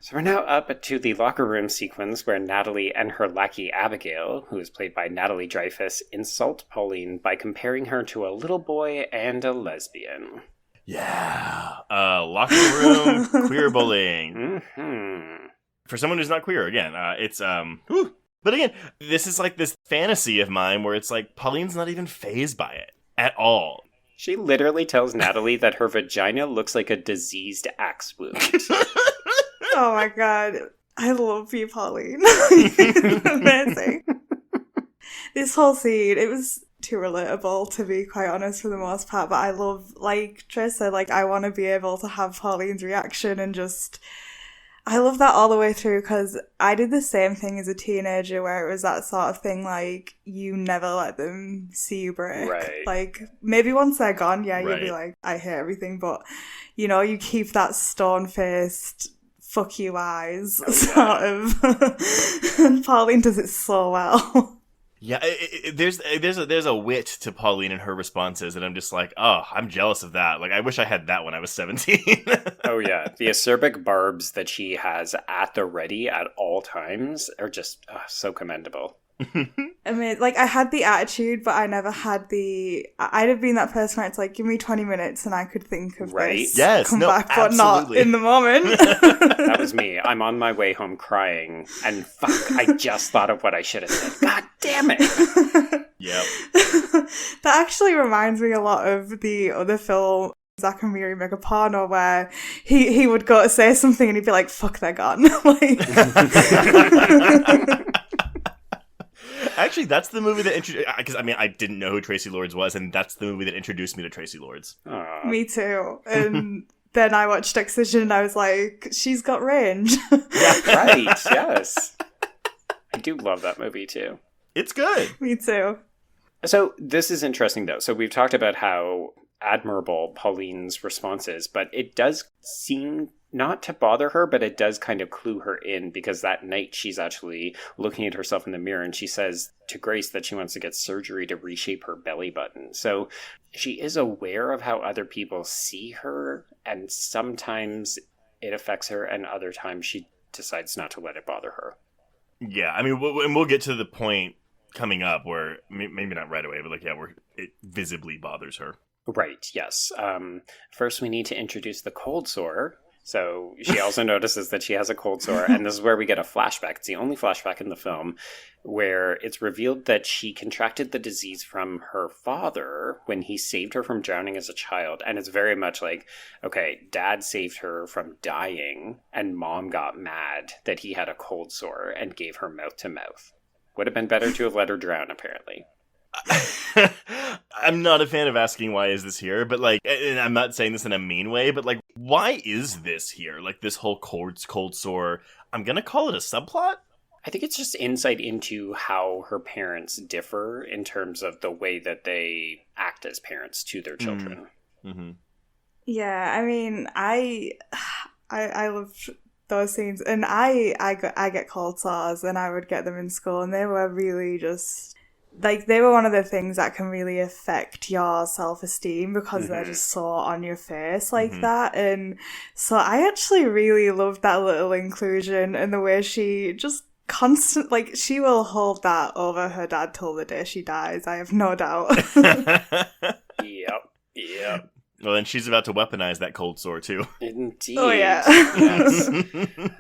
So we're now up to the locker room sequence where Natalie and her lackey Abigail, who is played by Natalie Dreyfus, insult Pauline by comparing her to a little boy and a lesbian. Yeah. Locker room queer bullying. Mm-hmm. For someone who's not queer, again, it's, whew. But again, this is like this fantasy of mine where it's like Pauline's not even fazed by it at all. She literally tells Natalie that her vagina looks like a diseased axe wound. Oh my god. I love you, Pauline. Amazing. This whole scene, it was too relatable, to be quite honest, for the most part. But I love, like Trace said, like, I want to be able to have Pauline's reaction and just... I love that all the way through, because I did the same thing as a teenager where it was that sort of thing, like, you never let them see you break. Right. Like, maybe once they're gone, you'll be like, I hate everything, but, you know, you keep that stone-faced... fuck you eyes, sort of. And Pauline does it so well. Yeah, there's a wit to Pauline and her responses, and I'm just like, oh, I'm jealous of that. Like, I wish I had that when I was 17. Oh yeah, the acerbic barbs that she has at the ready at all times are just so commendable. I mean, like, I had the attitude, but I never had the... I'd have been that person where it's like, give me 20 minutes and I could think of this. Yes, come back, but absolutely. not in the moment. That was me. I'm on my way home crying, and fuck, I just thought of what I should have said. God damn it! Yep. That actually reminds me a lot of the other film, Zack and Miri Make a Porno, where he would go to say something and he'd be like, fuck, they're gone. Like... Actually, that's the movie that introduced... Because, I mean, I didn't know who Traci Lords was, and that's the movie that introduced me to Traci Lords. Me too. And then I watched Excision and I was like, she's got range. Yeah. Right, yes. I do love that movie, too. It's good. Me too. So, this is interesting, though. So, we've talked about how admirable Pauline's response is, but it does seem not to bother her, but it does kind of clue her in, because that night she's actually looking at herself in the mirror and she says to Grace that she wants to get surgery to reshape her belly button. So she is aware of how other people see her, and sometimes it affects her and other times she decides not to let it bother her. Yeah, I mean, and we'll get to the point coming up where, maybe not right away, but like, yeah, where it visibly bothers her. Right, yes. First we need to introduce the cold sore. So she also notices that she has a cold sore, and this is where we get a flashback. It's the only flashback in the film where it's revealed that she contracted the disease from her father when he saved her from drowning as a child. And it's very much like, okay, dad saved her from dying, and mom got mad that he had a cold sore and gave her mouth to mouth. Would have been better to have let her drown, apparently. I'm not a fan of asking why is this here, but like, and I'm not saying this in a mean way, but like, why is this here? Like, this whole cold sore, I'm gonna call it a subplot? I think it's just insight into how her parents differ in terms of the way that they act as parents to their children. Mm-hmm. Yeah, I mean, I love those scenes, and I get cold sores, and I would get them in school, and they were really just... like, they were one of the things that can really affect your self-esteem because they're just so on your face like that. And so I actually really loved that little inclusion and the way she just like, she will hold that over her dad till the day she dies, I have no doubt. Yep. Well, then she's about to weaponize that cold sore, too. Indeed. Oh, yeah. Yes.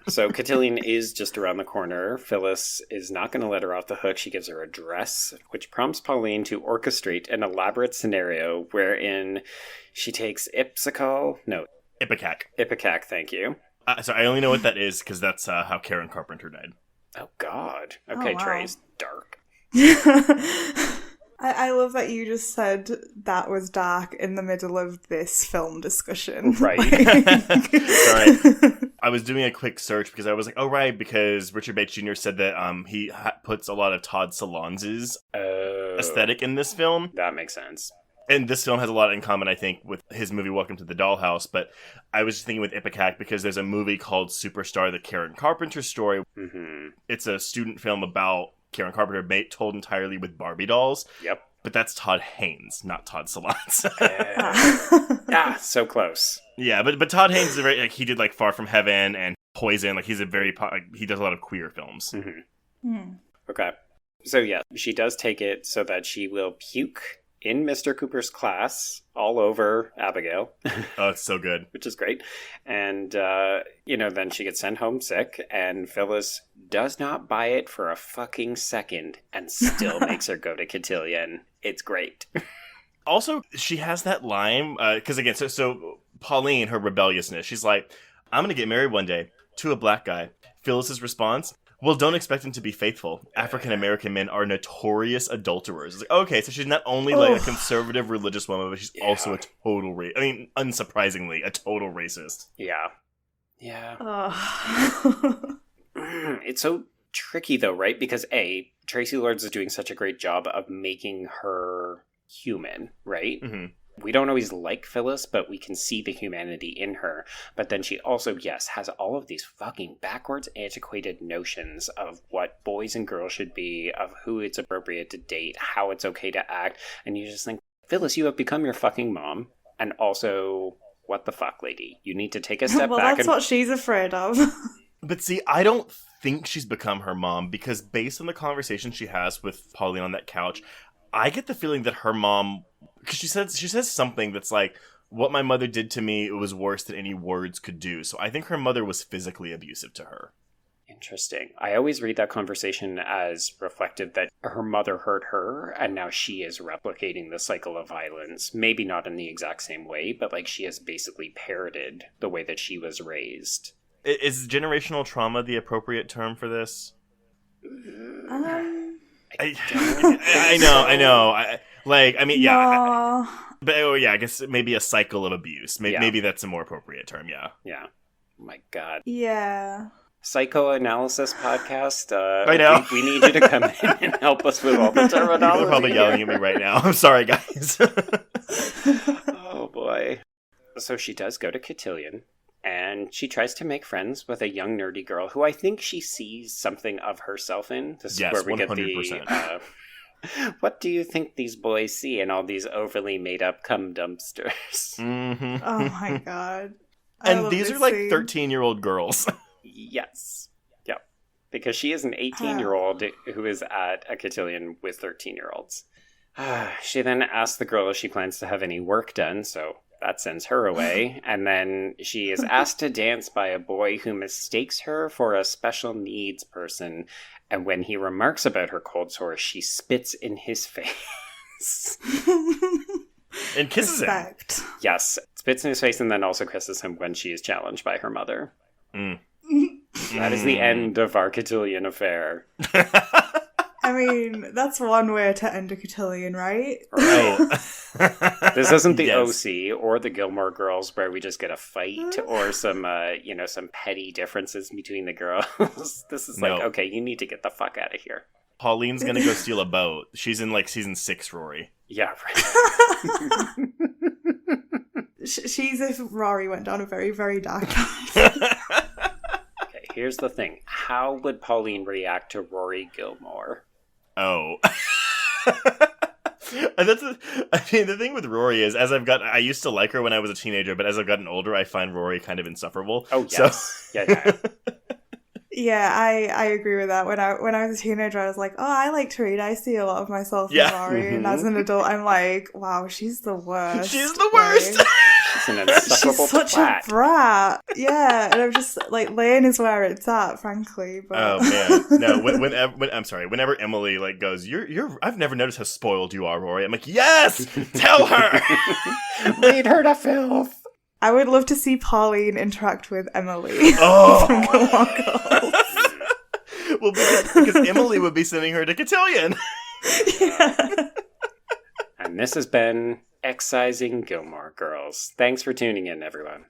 So Cotillion is just around the corner. Phyllis is not going to let her off the hook. She gives her a dress, which prompts Pauline to orchestrate an elaborate scenario wherein she takes Ipecac, thank you. So I only know what that is because that's how Karen Carpenter died. Oh, God. Okay, wow. Trey's dark. I love that you just said that was dark in the middle of this film discussion. Right. Sorry. I was doing a quick search because I was like, oh, right, because Richard Bates Jr. said that he puts a lot of Todd Solondz's aesthetic in this film. That makes sense. And this film has a lot in common, I think, with his movie Welcome to the Dollhouse. But I was just thinking with Ipecac because there's a movie called Superstar, the Karen Carpenter story. Mm-hmm. It's a student film about Karen Carpenter, told entirely with Barbie dolls. Yep. But that's Todd Haynes, not Todd Solondz. Yeah, so close. Yeah, but Todd Haynes is a very, like, he did like Far From Heaven and Poison. Like, he's a very he does a lot of queer films. Mm-hmm. Okay. So yeah, she does take it so that she will puke in Mr. Cooper's class all over Abigail. Oh, it's so good. Which is great. And, then she gets sent home sick, and Phyllis does not buy it for a fucking second and still makes her go to Cotillion. It's great. Also, she has that line, because again, so Pauline, her rebelliousness, she's like, I'm going to get married one day to a black guy. Phyllis's response, well, don't expect him to be faithful. African-American men are notorious adulterers. It's like, okay, so she's not only like a conservative religious woman, but she's also a total unsurprisingly, a total racist. Yeah. It's so tricky, though, right? Because, A, Traci Lords is doing such a great job of making her human, right? Mm-hmm. We don't always like Phyllis, but we can see the humanity in her. But then she also, yes, has all of these fucking backwards, antiquated notions of what boys and girls should be, of who it's appropriate to date, how it's okay to act. And you just think, Phyllis, you have become your fucking mom. And also, what the fuck, lady? You need to take a step back. Well, that's what she's afraid of. But see, I don't think she's become her mom, because based on the conversation she has with Pauline on that couch, I get the feeling that her mom... because she says something that's like, what my mother did to me, it was worse than any words could do. So I think her mother was physically abusive to her. Interesting. I always read that conversation as reflective that her mother hurt her, and now she is replicating the cycle of violence. Maybe not in the exact same way, but like she has basically parroted the way that she was raised. Is generational trauma the appropriate term for this? I know. But I guess maybe a cycle of abuse. Maybe that's a more appropriate term, yeah. Yeah. Oh my God. Yeah. Psychoanalysis podcast. I know. We need you to come in and help us with all the terminology. People are probably yelling at me right now. I'm sorry, guys. Oh, boy. So she does go to Cotillion, and she tries to make friends with a young nerdy girl who I think she sees something of herself in. This yes, is where we 100%. get the what do you think these boys see in all these overly made up cum dumpsters? Mm-hmm. Oh my god. I And love these this are like scene. 13-year-old girls. Yes. Yep. Because she is an 18-year-old who is at a cotillion with 13-year-olds. She then asks the girl if she plans to have any work done, so that sends her away. And then she is asked to dance by a boy who mistakes her for a special needs person. And when he remarks about her cold sore, she spits in his face. And kisses Respect. Yes, spits in his face and then also kisses him when she is challenged by her mother. him. That is the end of our cotillion affair. I mean, that's one way to end a cotillion, right? Oh. This isn't the Yes. OC or the Gilmore Girls where we just get a fight or some, some petty differences between the girls. This is like, No. okay, you need to get the fuck out of here. Pauline's gonna go steal a boat. She's in like season 6, Rory. Yeah, right. She's if Rory went down a very, very dark path. Okay, here's the thing. How would Pauline react to Rory Gilmore? Oh. And the thing with Rory is, I used to like her when I was a teenager, but as I've gotten older, I find Rory kind of insufferable. Oh, yes. So... Yeah. Yeah, I agree with that. When I was a teenager, I was like, oh, I like to read. I see a lot of myself in Rory. And as an adult, I'm like, wow, she's the worst. She's the worst! Like, She's an insufferable she's such twat. a brat. Yeah, and I'm just like, Lane is where it's at, frankly. But... Oh man, no. Whenever Emily like goes, I've never noticed how spoiled you are, Rory. I'm like, yes, tell her. Read her to filth. I would love to see Pauline interact with Emily Oh. from Gilmore Girls. Well, because Emily would be sending her to Cotillion. Yeah. And this has been Excising Gilmore Girls. Thanks for tuning in, everyone.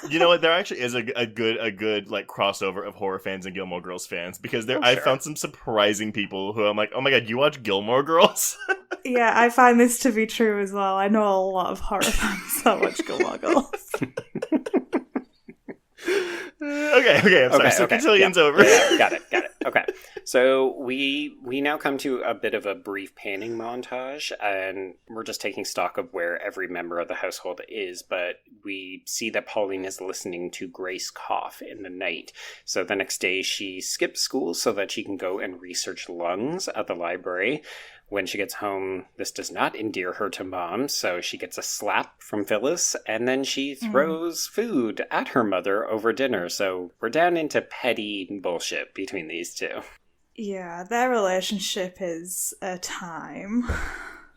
You know what? There actually is a good like crossover of horror fans and Gilmore Girls fans, because I sure. found some surprising people who I'm like, oh my god, you watch Gilmore Girls? Yeah, I find this to be true as well. I know a lot of horror fans that watch Gilmore Girls. Okay, I'm sorry. So Cotillion's over. Yeah, got it. Okay. So we now come to a bit of a brief panning montage, and we're just taking stock of where every member of the household is, but we see that Pauline is listening to Grace cough in the night. So the next day she skips school so that she can go and research lungs at the library. When she gets home, this does not endear her to Mom, so she gets a slap from Phyllis, and then she throws food at her mother over dinner. So we're down into petty bullshit between these two. Yeah, their relationship is a time.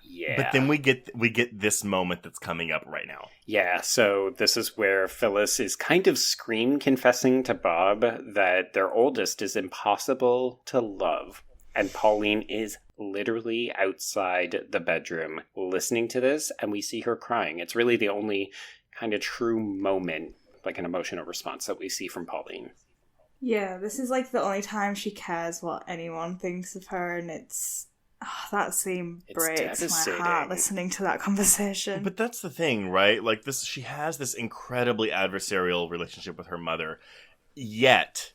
Yeah. But then we get this moment that's coming up right now. Yeah, so this is where Phyllis is kind of scream confessing to Bob that their oldest is impossible to love. And Pauline is literally outside the bedroom listening to this, and we see her crying. It's really the only kind of true moment, like an emotional response that we see from Pauline. Yeah, this is like the only time she cares what anyone thinks of her, and that scene It's breaks my devastating. heart listening to that conversation. But that's the thing, right? Like she has this incredibly adversarial relationship with her mother, yet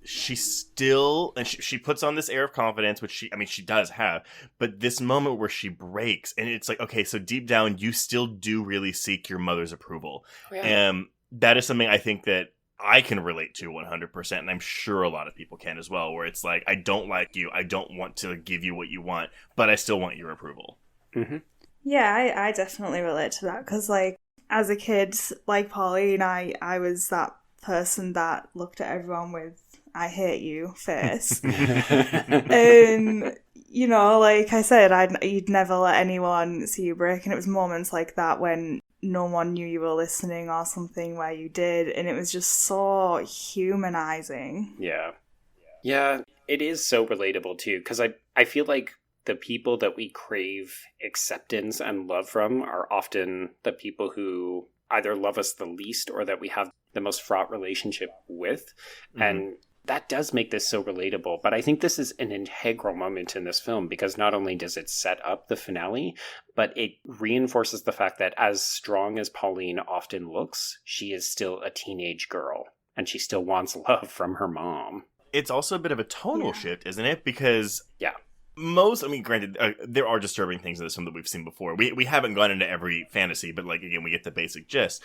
she still, and she puts on this air of confidence, which she does have, but this moment where she breaks, and it's like, okay, so deep down, you still do really seek your mother's approval. Yeah. And that is something I think that I can relate to 100%, and I'm sure a lot of people can as well, where it's like, I don't like you, I don't want to give you what you want, but I still want your approval. Mm-hmm. Yeah, I definitely relate to that, because like, as a kid, like Pauline, I was that person that looked at everyone with "I hate you" face. And you know, like I said, you'd never let anyone see you break, and it was moments like that when no one knew you were listening or something where you did, and it was just so humanizing. Yeah, it is so relatable too, because I feel like the people that we crave acceptance and love from are often the people who either love us the least or that we have the most fraught relationship with. Mm-hmm. And that does make this so relatable. But I think this is an integral moment in this film because not only does it set up the finale, but it reinforces the fact that as strong as Pauline often looks, she is still a teenage girl and she still wants love from her mom. It's also a bit of a tonal shift, isn't it? Because yeah, granted, there are disturbing things in this film that we've seen before. We haven't gone into every fantasy, but like, again, we get the basic gist.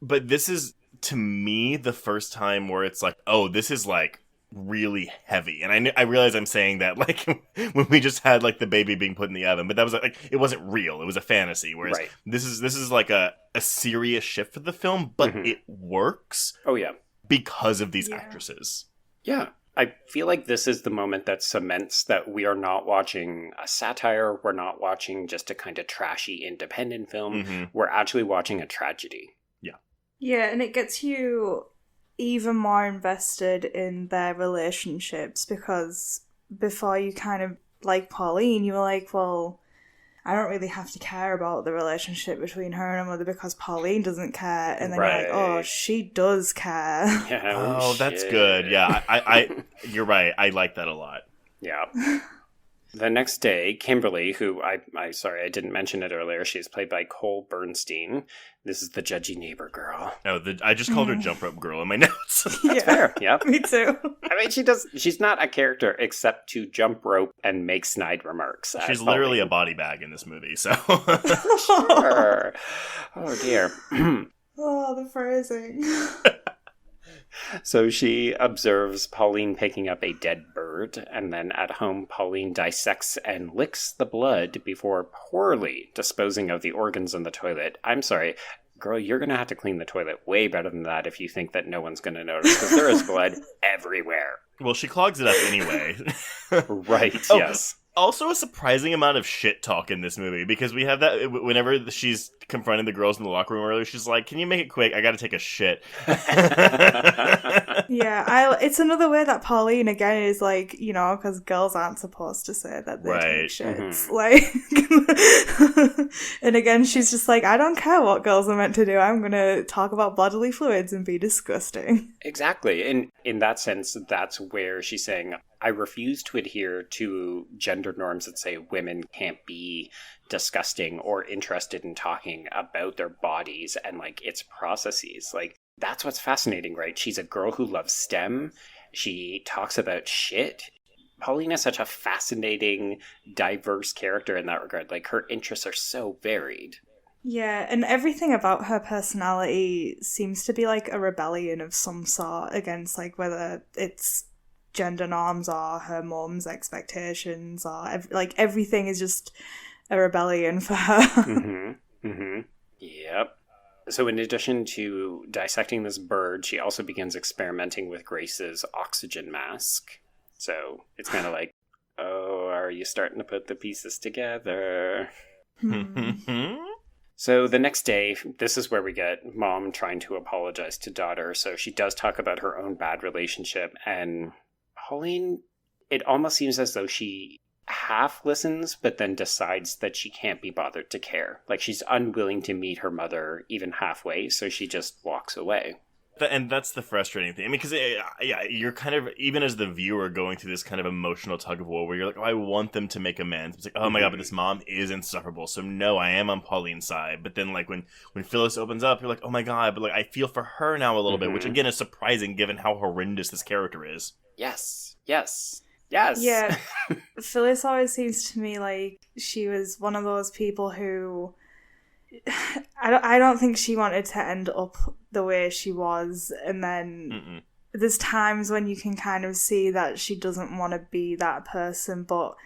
But this is, to me, the first time where it's like, oh, this is like really heavy. And I realize I'm saying that like when we just had like the baby being put in the oven, but that was like, it wasn't real. It was a fantasy. Whereas this is like a serious shift for the film, but it works. Oh yeah, because of these actresses. Yeah. I feel like this is the moment that cements that we are not watching a satire. We're not watching just a kind of trashy independent film. We're actually watching a tragedy. Yeah. Yeah, and it gets you even more invested in their relationships because before you kind of, like Pauline, you were like, well, I don't really have to care about the relationship between her and her mother because Pauline doesn't care. And then you're like, oh, she does care. Yeah, oh, that's good. Yeah, I you're right. I like that a lot. Yeah. The next day, Kimberly, who sorry, I didn't mention it earlier, she's played by Cole Bernstein. This is the judgy neighbor girl. Oh, I just called her Jump Rope Girl in my notes. That's fair, yeah. Me too. I mean, she's not a character except to jump rope and make snide remarks. She's literally a body bag in this movie, so. Sure. Oh, dear. Oh, the phrasing. So she observes Pauline picking up a dead bird, and then at home, Pauline dissects and licks the blood before poorly disposing of the organs in the toilet. I'm sorry, girl, you're going to have to clean the toilet way better than that if you think that no one's going to notice, because there is blood everywhere. Well, she clogs it up anyway. Right, yes. Also a surprising amount of shit talk in this movie, because we have that whenever she's confronting the girls in the locker room earlier, she's like, can you make it quick? I gotta take a shit. Yeah, it's another way that Pauline, again, is like, you know, because girls aren't supposed to say that they take shits. Like, and again, she's just like, I don't care what girls are meant to do. I'm gonna talk about bodily fluids and be disgusting. Exactly. And in that sense, that's where she's saying, I refuse to adhere to gender norms that say women can't be disgusting or interested in talking about their bodies and like its processes. Like, that's what's fascinating, right? She's a girl who loves STEM. She talks about shit. Pauline is such a fascinating, diverse character in that regard. Like, her interests are so varied. Yeah, and everything about her personality seems to be like a rebellion of some sort against, like, whether it's gender norms or her mom's expectations or everything is just a rebellion for her. Yep. So in addition to dissecting this bird, she also begins experimenting with Grace's oxygen mask. So it's kind of like, oh, are you starting to put the pieces together? So the next day, this is where we get mom trying to apologize to daughter. So she does talk about her own bad relationship, and Pauline, it almost seems as though she half listens, but then decides that she can't be bothered to care. Like, she's unwilling to meet her mother even halfway, so she just walks away. And that's the frustrating thing. I mean, because, you're kind of, even as the viewer, going through this kind of emotional tug of war where you're like, oh, I want them to make amends. It's like, oh my god, but this mom is insufferable. So no, I am on Pauline's side. But then, like, when Phyllis opens up, you're like, oh my god, but like, I feel for her now a little bit, which again is surprising given how horrendous this character is. Yes. Yes. Yeah. Phyllis always seems to me like she was one of those people who I don't think she wanted to end up the way she was, and then there's times when you can kind of see that she doesn't want to be that person, but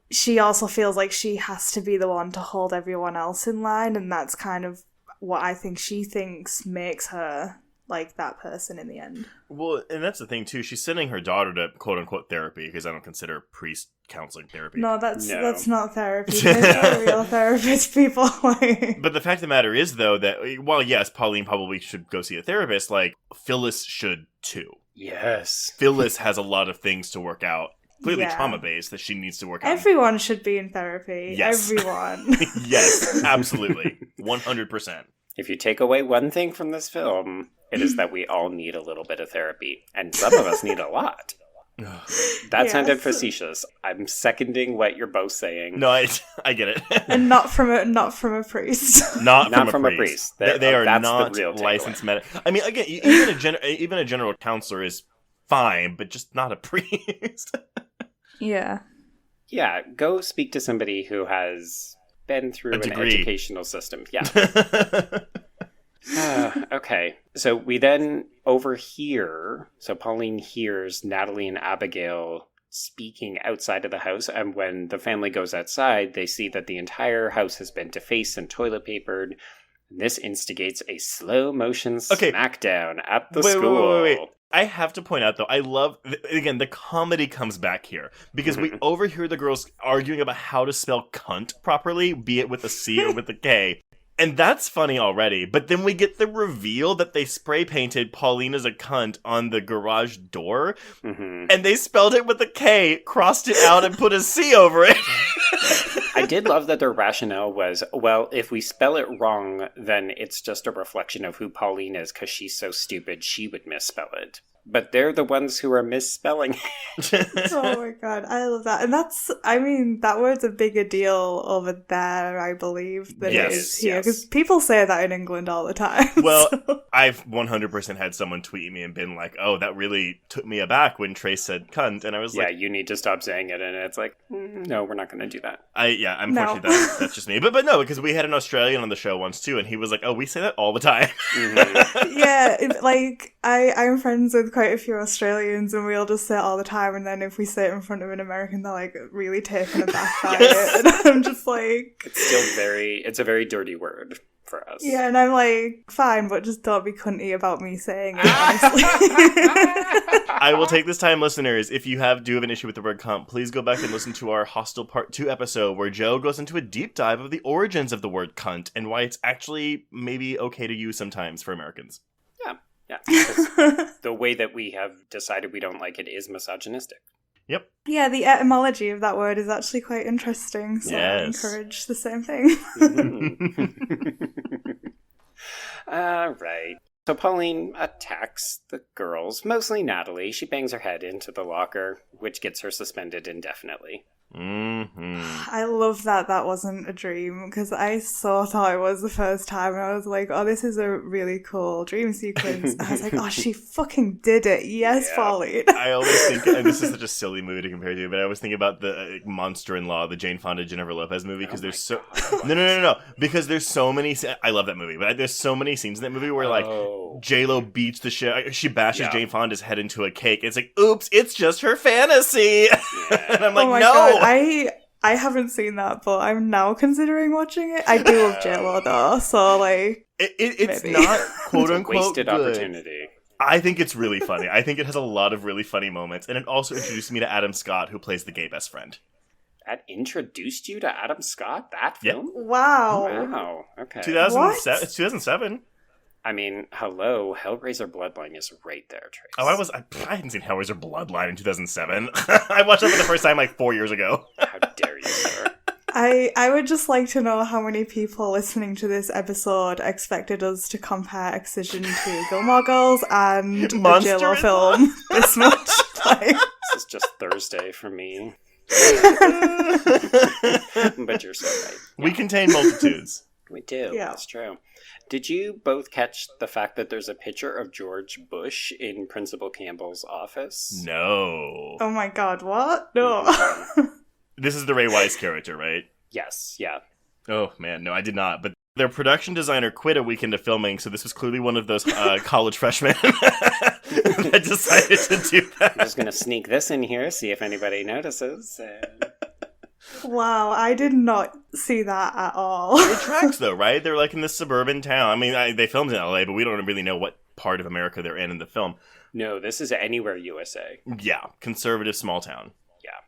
she also feels like she has to be the one to hold everyone else in line, and that's kind of what I think she thinks makes her like that person in the end. Well, and that's the thing too. She's sending her daughter to quote unquote therapy, because I don't consider priest counseling therapy. No, that's not therapy. They're not real therapists, people. But the fact of the matter is, though, that while yes, Pauline probably should go see a therapist, like Phyllis should too. Yes, Phyllis has a lot of things to work out. Clearly trauma-based that she needs to work out. Everyone should be in therapy. Yes. Everyone. Yes, absolutely. 100%. If you take away one thing from this film, It is that we all need a little bit of therapy, and some of us need a lot. That sounded facetious. I'm seconding what you're both saying. No, I get it. And not from a priest. Not from a priest. They are that's not the real licensed takeaway. I mean, again, even a general counselor is fine, but just not a priest. Yeah. Yeah, go speak to somebody who has been through an educational system. Yeah. Okay, so we then overhear, so Pauline hears Natalie and Abigail speaking outside of the house, and when the family goes outside, they see that the entire house has been defaced and toilet papered. This instigates a slow motion smackdown at the school. Wait. I have to point out, though, I love, again, the comedy comes back here, because we overhear the girls arguing about how to spell cunt properly, be it with a C or with a K. And that's funny already, but then we get the reveal that they spray painted Pauline as a cunt on the garage door, and they spelled it with a K, crossed it out, and put a C over it. I did love that their rationale was, well, if we spell it wrong, then it's just a reflection of who Pauline is, because she's so stupid she would misspell it. But they're the ones who are misspelling it. Oh my god, I love that. And that word's a bigger deal over there, I believe, than it is here. Because people say that in England all the time. Well, I've 100% had someone tweet me and been like, oh, that really took me aback when Trace said cunt. And I was like... Yeah, you need to stop saying it. And it's like, no, we're not going to do that. Unfortunately, that's just me. But no, because we had an Australian on the show once too, and he was like, oh, we say that all the time. Yeah, I'm friends with quite a few Australians, and we all just say it all the time, and then if we say it in front of an American, they're like really taken aback by it, and I'm just like... It's a very dirty word for us. Yeah, and I'm like, fine, but just don't be cunty about me saying it, honestly. I will take this time, listeners, if you do have an issue with the word cunt, please go back and listen to our Hostile Part 2 episode, where Joe goes into a deep dive of the origins of the word cunt, and why it's actually maybe okay to use sometimes for Americans. Yeah, because the way that we have decided we don't like it is misogynistic. Yep. Yeah, the etymology of that word is actually quite interesting, so I encourage the same thing. All right. So Pauline attacks the girls, mostly Natalie. She bangs her head into the locker, which gets her suspended indefinitely. I love that wasn't a dream, because I so thought it was the first time, and I was like, oh, this is a really cool dream sequence. And I was like, oh, she fucking did it. Yes, Pauline. I always think, and this is such a silly movie to compare to, but I always think about the Monster-In-Law, the Jane Fonda, Jennifer Lopez movie, because there's No, because there's so many, I love that movie, but there's so many scenes in that movie where, like, J-Lo beats the shit, she bashes Jane Fonda's head into a cake, it's like, oops, it's just her fantasy! And I'm like, no! God, I haven't seen that, but I'm now considering watching it. I do love J-Lo though, so like... It's maybe. not quote-unquote wasted good. Opportunity. I think it's really funny. I think it has a lot of really funny moments, and it also introduced me to Adam Scott, who plays the gay best friend. That introduced you to Adam Scott? That film? Wow. Okay. 2007. It's 2007. I mean, hello, Hellraiser Bloodline is right there, Trace. Oh, I hadn't seen Hellraiser Bloodline in 2007. I watched that for the first time like 4 years ago. How dare you, sir? I would just like to know how many people listening to this episode expected us to compare Excision to Gilmore Girls and the J-Lo film this much. Like... This is just Thursday for me. But you're so right. We contain multitudes. We do. Yeah. That's true. Did you both catch the fact that there's a picture of George Bush in Principal Campbell's office? No. Oh my god, what? No. This is the Ray Wise character, right? Yes, yeah. Oh man, no, I did not. But their production designer quit a weekend of filming, so this was clearly one of those college freshmen that decided to do that. I'm just going to sneak this in here, see if anybody notices. Wow, I did not see that at all. It tracks though, right? They're like in this suburban town. I mean, they filmed in LA, but we don't really know what part of America they're in the film. No, this is anywhere USA. Yeah, conservative small town. Yeah.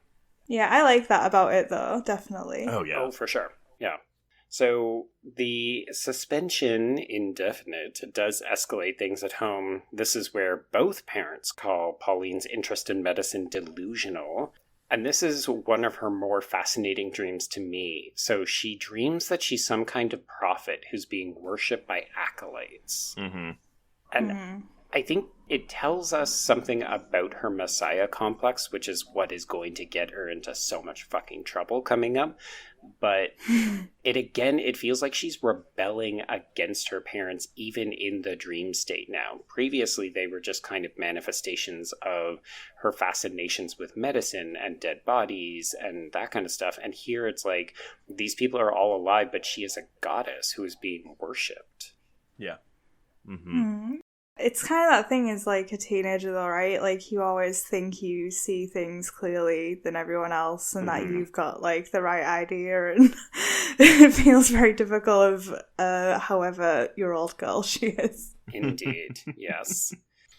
Yeah, I like that about it though, definitely. Oh yeah. Oh, for sure. Yeah. So the suspension indefinite does escalate things at home. This is where both parents call Pauline's interest in medicine delusional. And this is one of her more fascinating dreams to me. So she dreams that she's some kind of prophet who's being worshipped by acolytes. Mm-hmm. And I think it tells us something about her Messiah complex, which is what is going to get her into so much fucking trouble coming up. But it feels like she's rebelling against her parents, even in the dream state now. Previously, they were just kind of manifestations of her fascinations with medicine and dead bodies and that kind of stuff. And here it's like, these people are all alive, but she is a goddess who is being worshipped. Yeah. It's kind of that thing as, like, a teenager, though, right? Like, you always think you see things clearly than everyone else and that you've got, like, the right idea, and it feels very typical of however your old girl she is. Indeed, yes.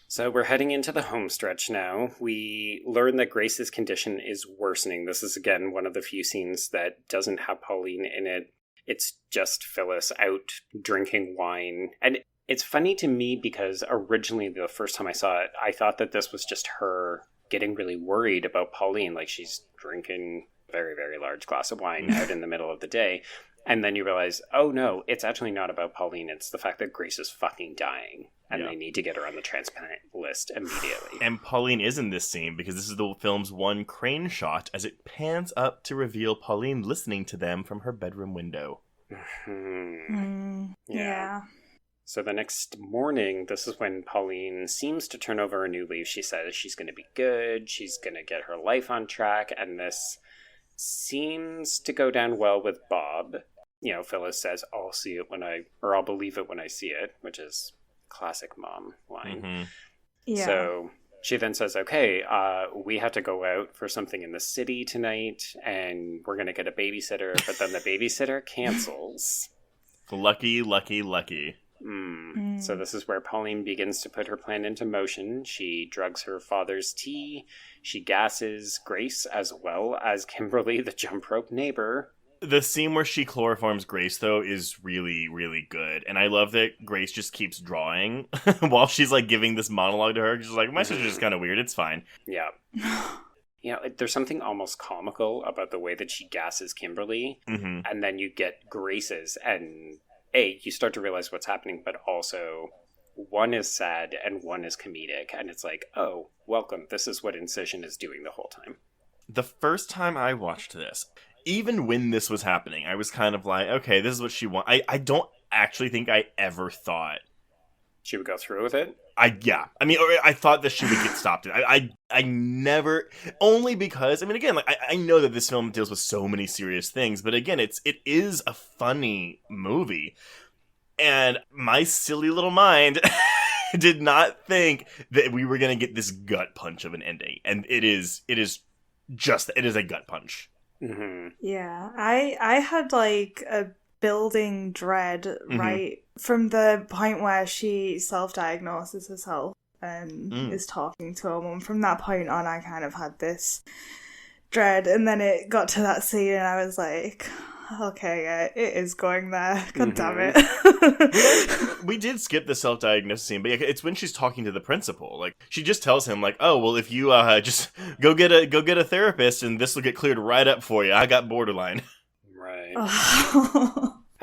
So we're heading into the home stretch now. We learn that Grace's condition is worsening. This is, again, one of the few scenes that doesn't have Pauline in it. It's just Phyllis out drinking wine. And it's funny to me because originally the first time I saw it, I thought that this was just her getting really worried about Pauline. Like, she's drinking a very, very large glass of wine out in the middle of the day. And then you realize, oh no, it's actually not about Pauline. It's the fact that Grace is fucking dying. And they need to get her on the transplant list immediately. And Pauline is in this scene because this is the film's one crane shot as it pans up to reveal Pauline listening to them from her bedroom window. Yeah. So the next morning, this is when Pauline seems to turn over a new leaf. She says she's going to be good. She's going to get her life on track. And this seems to go down well with Bob. You know, Phyllis says, I'll believe it when I see it, which is classic mom line. Yeah. So she then says, okay, we have to go out for something in the city tonight, and we're going to get a babysitter. But then the babysitter cancels. Lucky, lucky, lucky. So this is where Pauline begins to put her plan into motion. She drugs her father's tea. She gasses Grace as well as Kimberly, the jump rope neighbor. The scene where she chloroforms Grace, though, is really, really good. And I love that Grace just keeps drawing while she's, like, giving this monologue to her. She's like, my sister's just kind of weird. It's fine. Yeah. You know, there's something almost comical about the way that she gasses Kimberly. And then you get Grace's, and you start to realize what's happening, but also one is sad and one is comedic. And it's like, oh, welcome. This is what Excision is doing the whole time. The first time I watched this, even when this was happening, I was kind of like, okay, this is what she wants. I don't actually think I ever thought she would go through with it. I thought that she would get stopped. I never, only because, I mean, again, like, I know that this film deals with so many serious things, but again, it is a funny movie, and my silly little mind did not think that we were going to get this gut punch of an ending, and it is a gut punch. Yeah, I had, like, a building dread right from the point where she self-diagnoses herself and is talking to her mum. From that point on, I kind of had this dread, and then it got to that scene and I was like, okay, yeah, it is going there. God damn it. We did skip the self-diagnosis scene, but it's when she's talking to the principal. Like, she just tells him, like, oh, well, if you just go get a therapist and this will get cleared right up for you. I got borderline. Right.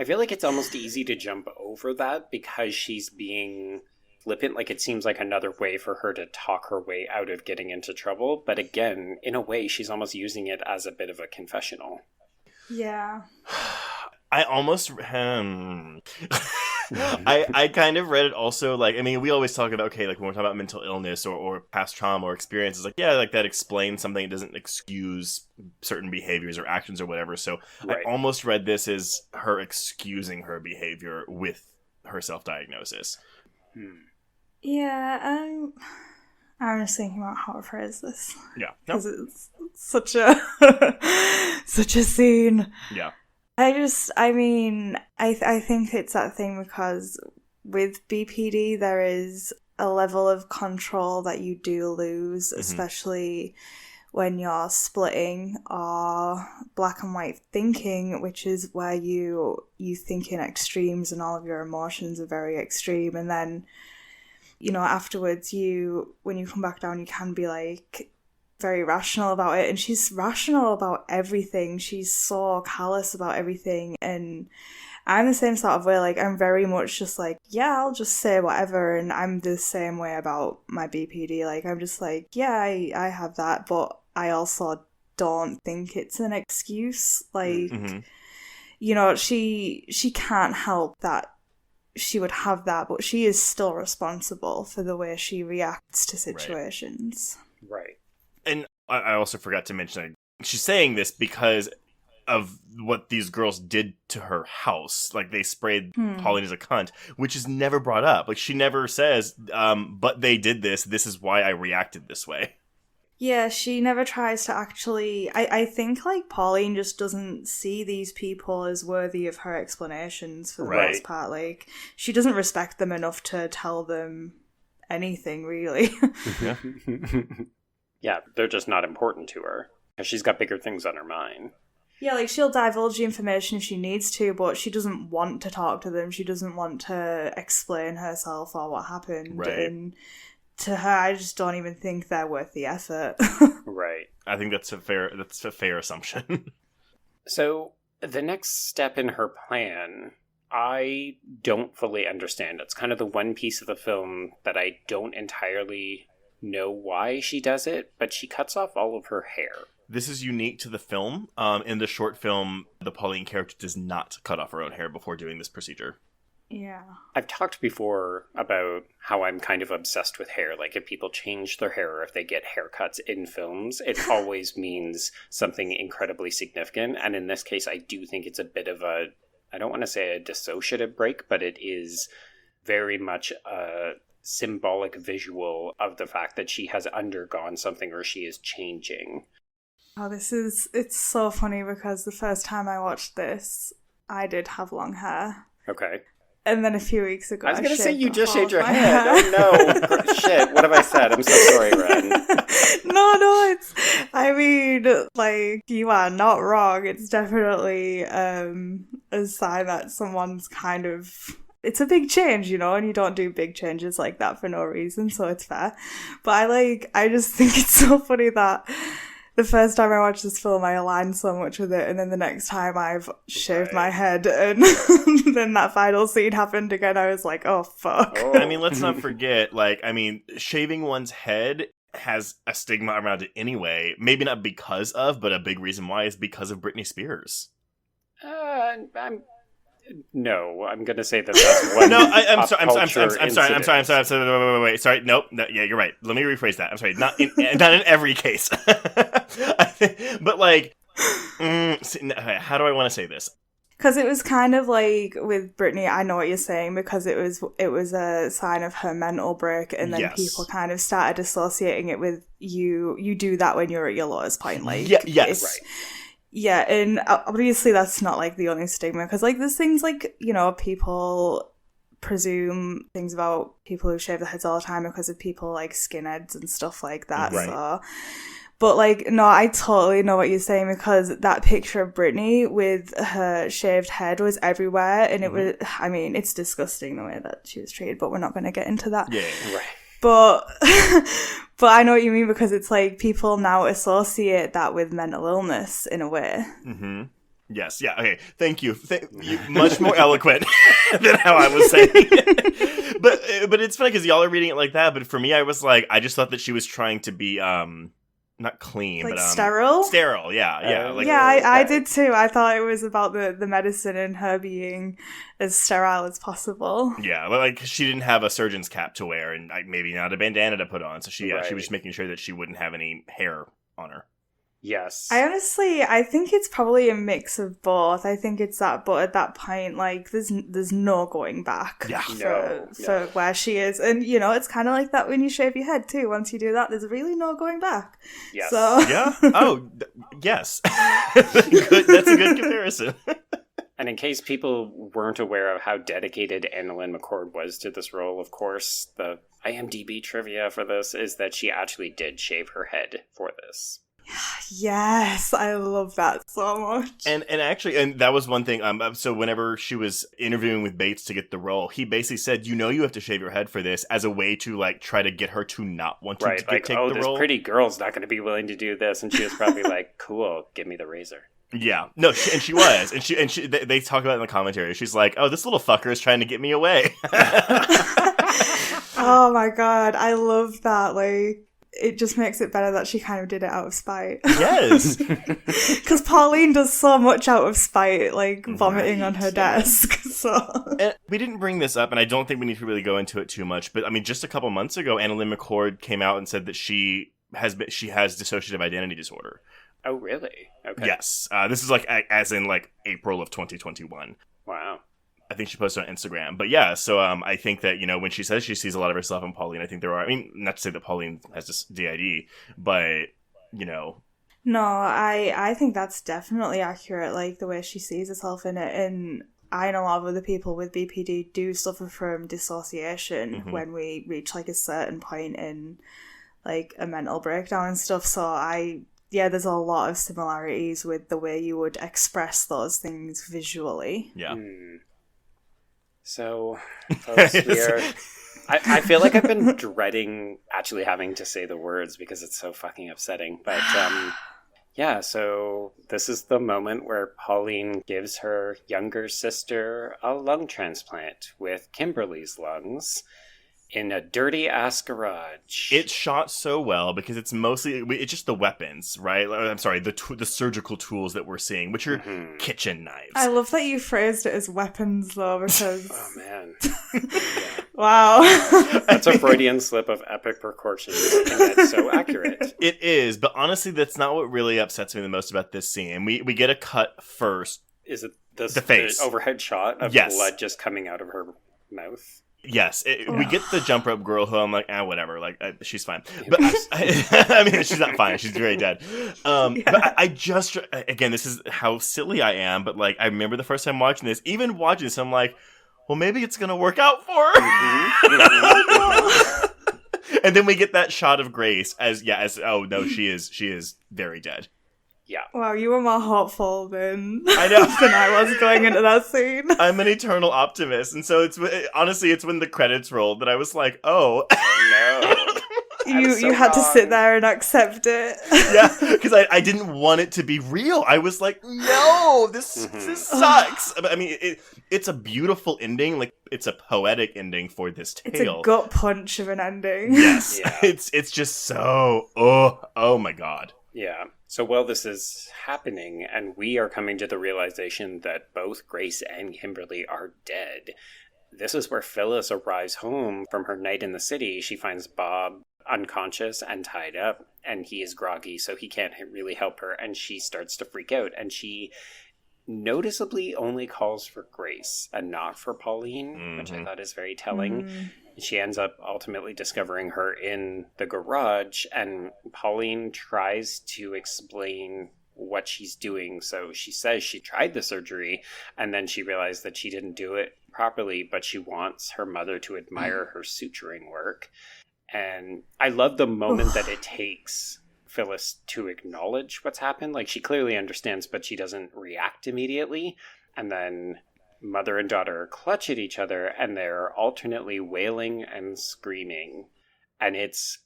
I feel like it's almost easy to jump over that because she's being flippant. Like, it seems like another way for her to talk her way out of getting into trouble. But again, in a way, she's almost using it as a bit of a confessional. Yeah. I almost I kind of read it also, like, I mean, we always talk about, okay, like, when we're talking about mental illness or past trauma or experiences, like, yeah, like, that explains something. It doesn't excuse certain behaviors or actions or whatever. So right. I almost read this as her excusing her behavior with her self-diagnosis. Yeah, I'm just thinking about how to phrase this. Yeah. Because it's such a such a scene. Yeah. I think it's that thing because with BPD there is a level of control that you do lose, especially when you're splitting or black and white thinking, which is where you think in extremes and all of your emotions are very extreme, and then, you know, afterwards when you come back down, you can be like very rational about it, and she's rational about everything. She's so callous about everything, and I'm the same sort of way. Like, I'm very much just like, yeah, I'll just say whatever, and I'm the same way about my BPD. Like, I'm just like, yeah, I have that, but I also don't think it's an excuse. Like, you know, she can't help that she would have that, but she is still responsible for the way she reacts to situations. Right. And I also forgot to mention, she's saying this because of what these girls did to her house. Like, they sprayed Pauline as a cunt, which is never brought up. Like, she never says, but they did this. This is why I reacted this way. Yeah, she never tries to actually... I think, like, Pauline just doesn't see these people as worthy of her explanations for the most part. Like, she doesn't respect them enough to tell them anything, really. Yeah, they're just not important to her. Because she's got bigger things on her mind. Yeah, like, she'll divulge the information if she needs to, but she doesn't want to talk to them. She doesn't want to explain herself or what happened. Right. And to her, I just don't even think they're worth the effort. Right. I think that's a fair assumption. So, the next step in her plan, I don't fully understand. It's kind of the one piece of the film that I don't entirely know why she does it, but she cuts off all of her hair. This is unique to the film. In the short film, the Pauline character does not cut off her own hair before doing this procedure. Yeah. I've talked before about how I'm kind of obsessed with hair. Like, if people change their hair or if they get haircuts in films, it always means something incredibly significant. And in this case, I do think it's a bit of a, I don't want to say a dissociative break, but it is very much a symbolic visual of the fact that she has undergone something or she is changing. Oh, it's so funny because the first time I watched this, I did have long hair. Okay. And then a few weeks ago, I was going to say you shaved just off shaved your my head. hair. Oh no. Shit, what have I said? I'm so sorry, Wren. No, I mean, like, you are not wrong. It's definitely a sign that someone's kind of... It's a big change, you know, and you don't do big changes like that for no reason, so it's fair. But I just think it's so funny that the first time I watched this film, I aligned so much with it, and then the next time I've shaved my head, and then that final scene happened again, I was like, oh, fuck. Oh. I mean, let's not forget, like, I mean, shaving one's head has a stigma around it anyway. Maybe not because of, but a big reason why is because of Britney Spears. No, I'm going to say that that's one. No, I'm sorry. Wait. Sorry, nope. No, yeah, you're right. Let me rephrase that. I'm sorry. Not in every case. But like, how do I want to say this? Because it was kind of like with Britney, I know what you're saying, because it was a sign of her mental break, and then people kind of started associating it with you do that when you're at your lowest point. Like, yes, right. Yeah, and obviously that's not, like, the only stigma, because, like, there's things, like, you know, people presume things about people who shave their heads all the time because of people, like, skinheads and stuff like that, right. So... But, like, no, I totally know what you're saying, because that picture of Britney with her shaved head was everywhere, and it was, I mean, it's disgusting the way that she was treated, but we're not going to get into that. Yeah, right. But I know what you mean, because it's like people now associate that with mental illness in a way. Mm-hmm. Yes, yeah, okay. Thank you. Much more eloquent than how I was saying it. But it's funny because y'all are reading it like that, but for me, I was like, I just thought that she was trying to be, not clean, like but sterile? Sterile, yeah. I did too. I thought it was about the medicine and her being as sterile as possible. Yeah, but like she didn't have a surgeon's cap to wear, and maybe not a bandana to put on, so she was just making sure that she wouldn't have any hair on her. Yes. I think it's probably a mix of both. I think it's that, but at that point, like, there's no going back for where she is. And, you know, it's kind of like that when you shave your head, too. Once you do that, there's really no going back. Yes. So. Yeah? Oh, yes. That's a good comparison. And in case people weren't aware of how dedicated AnnaLynne McCord was to this role, of course, the IMDb trivia for this is that she actually did shave her head for this. Yes, I love that so much. And actually, that was one thing. So whenever she was interviewing with Bates to get the role, he basically said, you have to shave your head for this, as a way to like try to get her to not want to take the role. This pretty girl's not going to be willing to do this, and she was probably like, "Cool, give me the razor." Yeah, no, she was, and they talk about it in the commentary. She's like, "Oh, this little fucker is trying to get me away." Oh my god, I love that. Like, it just makes it better that she kind of did it out of spite. Yes, because Pauline does so much out of spite, like vomiting on her desk. So and we didn't bring this up, and I don't think we need to really go into it too much. But I mean, just a couple months ago, AnnaLynne McCord came out and said that she has dissociative identity disorder. Oh, really? Okay. Yes. This is like as in like April of 2021. Wow. I think she posted on Instagram. But yeah, so I think that, when she says she sees a lot of herself in Pauline, I think there are, not to say that Pauline has this DID, but, No, I think that's definitely accurate, like the way she sees herself in it. And I know a lot of other people with BPD do suffer from dissociation when we reach like a certain point in like a mental breakdown and stuff. So there's a lot of similarities with the way you would express those things visually. Yeah. So, folks, I feel like I've been dreading actually having to say the words because it's so fucking upsetting. But, yeah, so this is the moment where Pauline gives her younger sister a lung transplant with Kimberly's lungs. In a dirty-ass garage. It's shot so well because it's just the weapons, right? I'm sorry, the surgical tools that we're seeing, which are kitchen knives. I love that you phrased it as weapons, though, because... Oh, man. Wow. That's a Freudian slip of epic proportions, and that's so accurate. It is, but honestly, that's not what really upsets me the most about this scene. We get a cut first. Is it the face. overhead shot of blood just coming out of her mouth? Yes, we get the jump rope girl who I'm like, whatever, like, she's fine. But I mean, she's not fine, she's very dead. But I just, again, this is how silly I am, but like, I remember the first time watching this, even watching this, I'm like, well, maybe it's gonna work out for her. And then we get that shot of Grace oh no, she is very dead. Yeah. Wow, you were more hopeful than I know than I was going into that scene. I'm an eternal optimist, and so it's when the credits rolled that I was like, oh no. You had to sit there and accept it. Yeah, because I didn't want it to be real. I was like, no, this sucks. I mean, it's a beautiful ending. Like, it's a poetic ending for this tale. It's a gut punch of an ending. Yes, yeah. It's just so oh my god. Yeah. So while this is happening, and we are coming to the realization that both Grace and Kimberly are dead, this is where Phyllis arrives home from her night in the city. She finds Bob unconscious and tied up, and he is groggy, so he can't really help her, and she starts to freak out, and she noticeably only calls for Grace and not for Pauline, which I thought is very telling. She ends up ultimately discovering her in the garage, and Pauline tries to explain what she's doing. So she says she tried the surgery, and then she realized that she didn't do it properly, but she wants her mother to admire her suturing work. And I love the moment that it takes Phyllis to acknowledge what's happened. Like, she clearly understands, but she doesn't react immediately. And then mother and daughter clutch at each other, and they're alternately wailing and screaming. And it's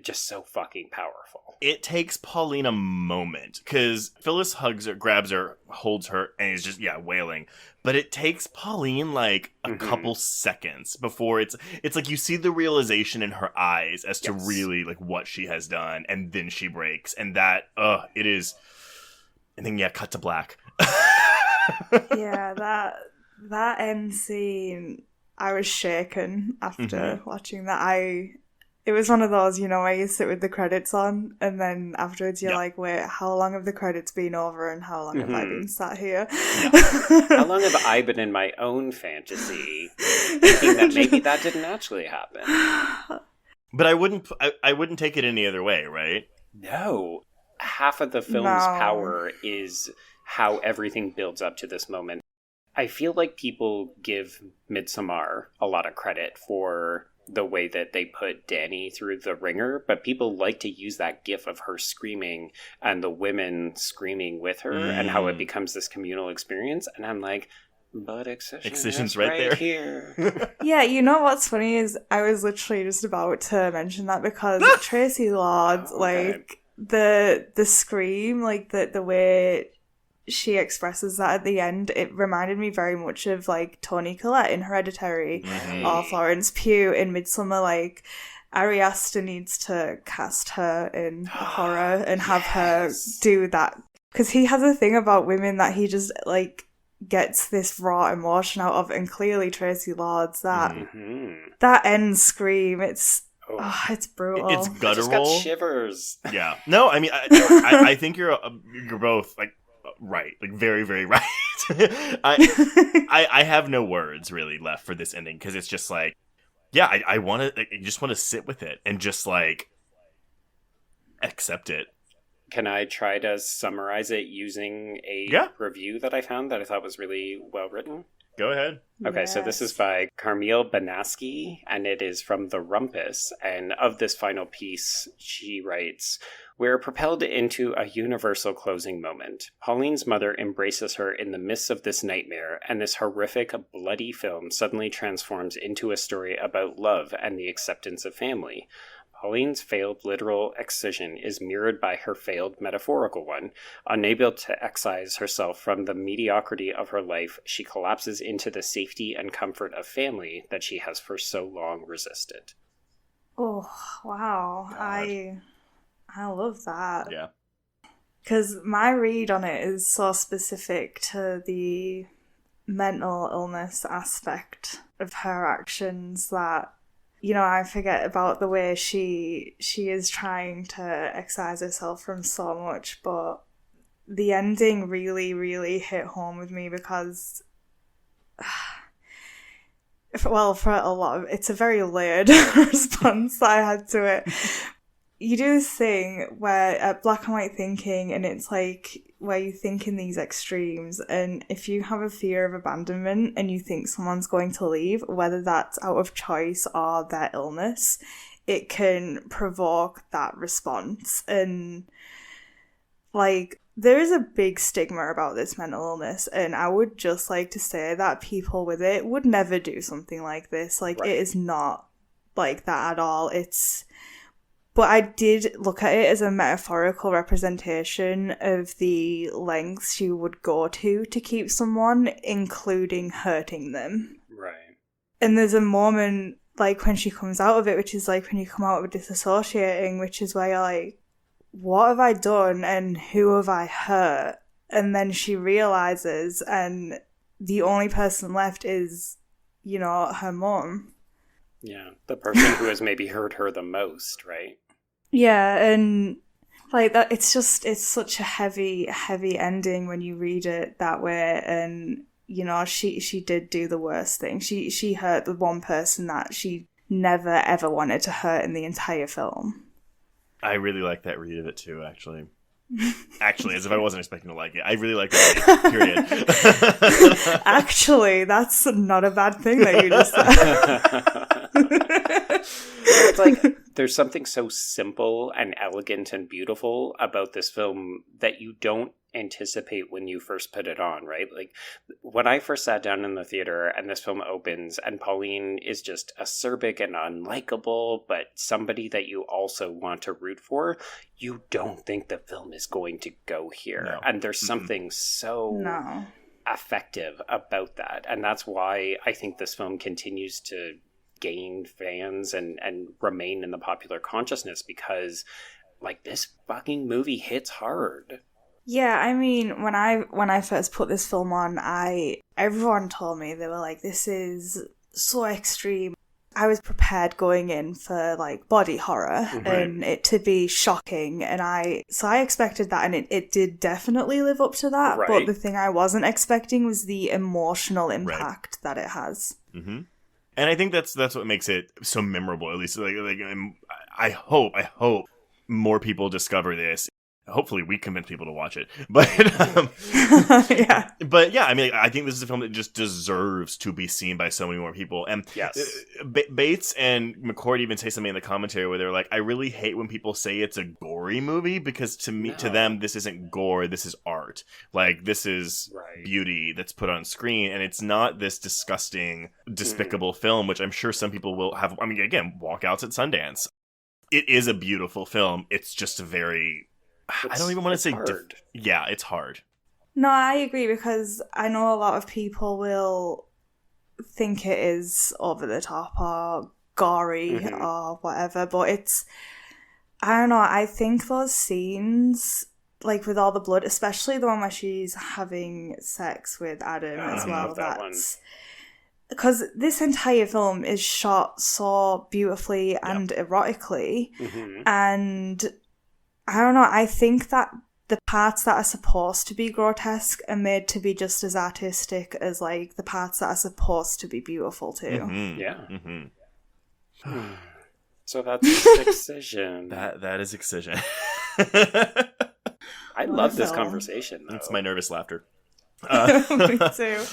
just so fucking powerful. It takes Pauline a moment, because Phyllis hugs her, grabs her, holds her, and is just, wailing. But it takes Pauline, like, a couple seconds before it's like you see the realization in her eyes as to really, like, what she has done, and then she breaks. And that, it is... And then, cut to black. Yeah, that end scene, I was shaken after watching that. It was one of those, where you sit with the credits on, and then afterwards you're like, wait, how long have the credits been over, and how long have I been sat here? How long have I been in my own fantasy, thinking that maybe that didn't actually happen? But I wouldn't take it any other way, right? No. Half of the film's power is how everything builds up to this moment. I feel like people give Midsommar a lot of credit for the way that they put Dani through the ringer, but people like to use that gif of her screaming and the women screaming with her and how it becomes this communal experience. And I'm like, but Excision's right there. Here. Yeah, you know what's funny is I was literally just about to mention that, because Traci Lord, like, the scream, like, the way she expresses that at the end, it reminded me very much of like Toni Collette in Hereditary or Florence Pugh in Midsummer. Like, Ari Aster needs to cast her in horror and have her do that, because he has a thing about women that he just like gets this raw emotion out of, and clearly Traci Lords, that end scream, it's brutal. It's guttural. I just got shivers. Yeah. No, I mean, I think you're both like right, like very, very right. I have no words really left for this ending, because it's just like, yeah, I want to, like, you just want to sit with it and just like accept it. Can I try to summarize it using a review that I found that I thought was really well written? Go ahead. Okay, so this is by Carmel Banaski, and it is from The Rumpus. And of this final piece, she writes, "We're propelled into a universal closing moment. Pauline's mother embraces her in the midst of this nightmare, and this horrific, bloody film suddenly transforms into a story about love and the acceptance of family. Pauline's failed literal excision is mirrored by her failed metaphorical one. Unable to excise herself from the mediocrity of her life, she collapses into the safety and comfort of family that she has for so long resisted." Oh, wow. I love that. Yeah. Because my read on it is so specific to the mental illness aspect of her actions that, you know, I forget about the way she is trying to excise herself from so much, but the ending really, really hit home with me because, well, for a lot of, it's a very layered response that I had to it. You do this thing where black and white thinking, and it's like where you think in these extremes, and if you have a fear of abandonment and you think someone's going to leave, whether that's out of choice or their illness, it can provoke that response. And like, there is a big stigma about this mental illness, and I would just like to say that people with it would never do something like this. Like, It is not like that at all. But I did look at it as a metaphorical representation of the lengths you would go to keep someone, including hurting them. Right. And there's a moment, like, when she comes out of it, which is like when you come out of disassociating, which is where you're like, what have I done and who have I hurt? And then she realises, and the only person left is, you know, her mum. Yeah, the person who has maybe hurt her the most, right? Yeah, and like that, it's such a heavy ending when you read it that way. And you know, she did do the worst thing. She hurt the one person that she never ever wanted to hurt in the entire film. I really like that read of it too, actually. Actually, as if I wasn't expecting to like it. I really like that read, period. Actually, that's not a bad thing that you just said. It's like, there's something so simple and elegant and beautiful about this film that you don't anticipate when you first put it on, right? Like, when I first sat down in the theater and this film opens and Pauline is just acerbic and unlikable, but somebody that you also want to root for, you don't think the film is going to go here. No. And there's something so effective about that. And that's why I think this film continues to gain fans and remain in the popular consciousness, because like, this fucking movie hits hard. Yeah, I mean, when I first put this film on, everyone told me, they were like, this is so extreme. I was prepared going in for like body horror and it to be shocking, and I expected that, and it did definitely live up to that. But the thing I wasn't expecting was the emotional impact that it has. Mm-hmm. And I think that's what makes it so memorable. At least, like I hope more people discover this. Hopefully, we convince people to watch it. But yeah. But yeah, I mean, I think this is a film that just deserves to be seen by so many more people. And yes, Bates and McCord even say something in the commentary where they're like, "I really hate when people say it's a gory movie, because to them, this isn't gore. This is art. Like, this is beauty that's put on screen, and it's not this disgusting, despicable film." Which I'm sure some people will have. I mean, again, walkouts at Sundance. It is a beautiful film. It's just a very. I don't even want to say hard. Yeah, it's hard. No, I agree, because I know a lot of people will think it is over the top or gory or whatever, but it's, I don't know, I think those scenes, like with all the blood, especially the one where she's having sex with Adam as well, that's because this entire film is shot so beautifully and erotically, and I don't know, I think that the parts that are supposed to be grotesque are made to be just as artistic as, like, the parts that are supposed to be beautiful too. Yeah. So that's Excision. That is Excision. I love this conversation, though. It's my nervous laughter. Me too.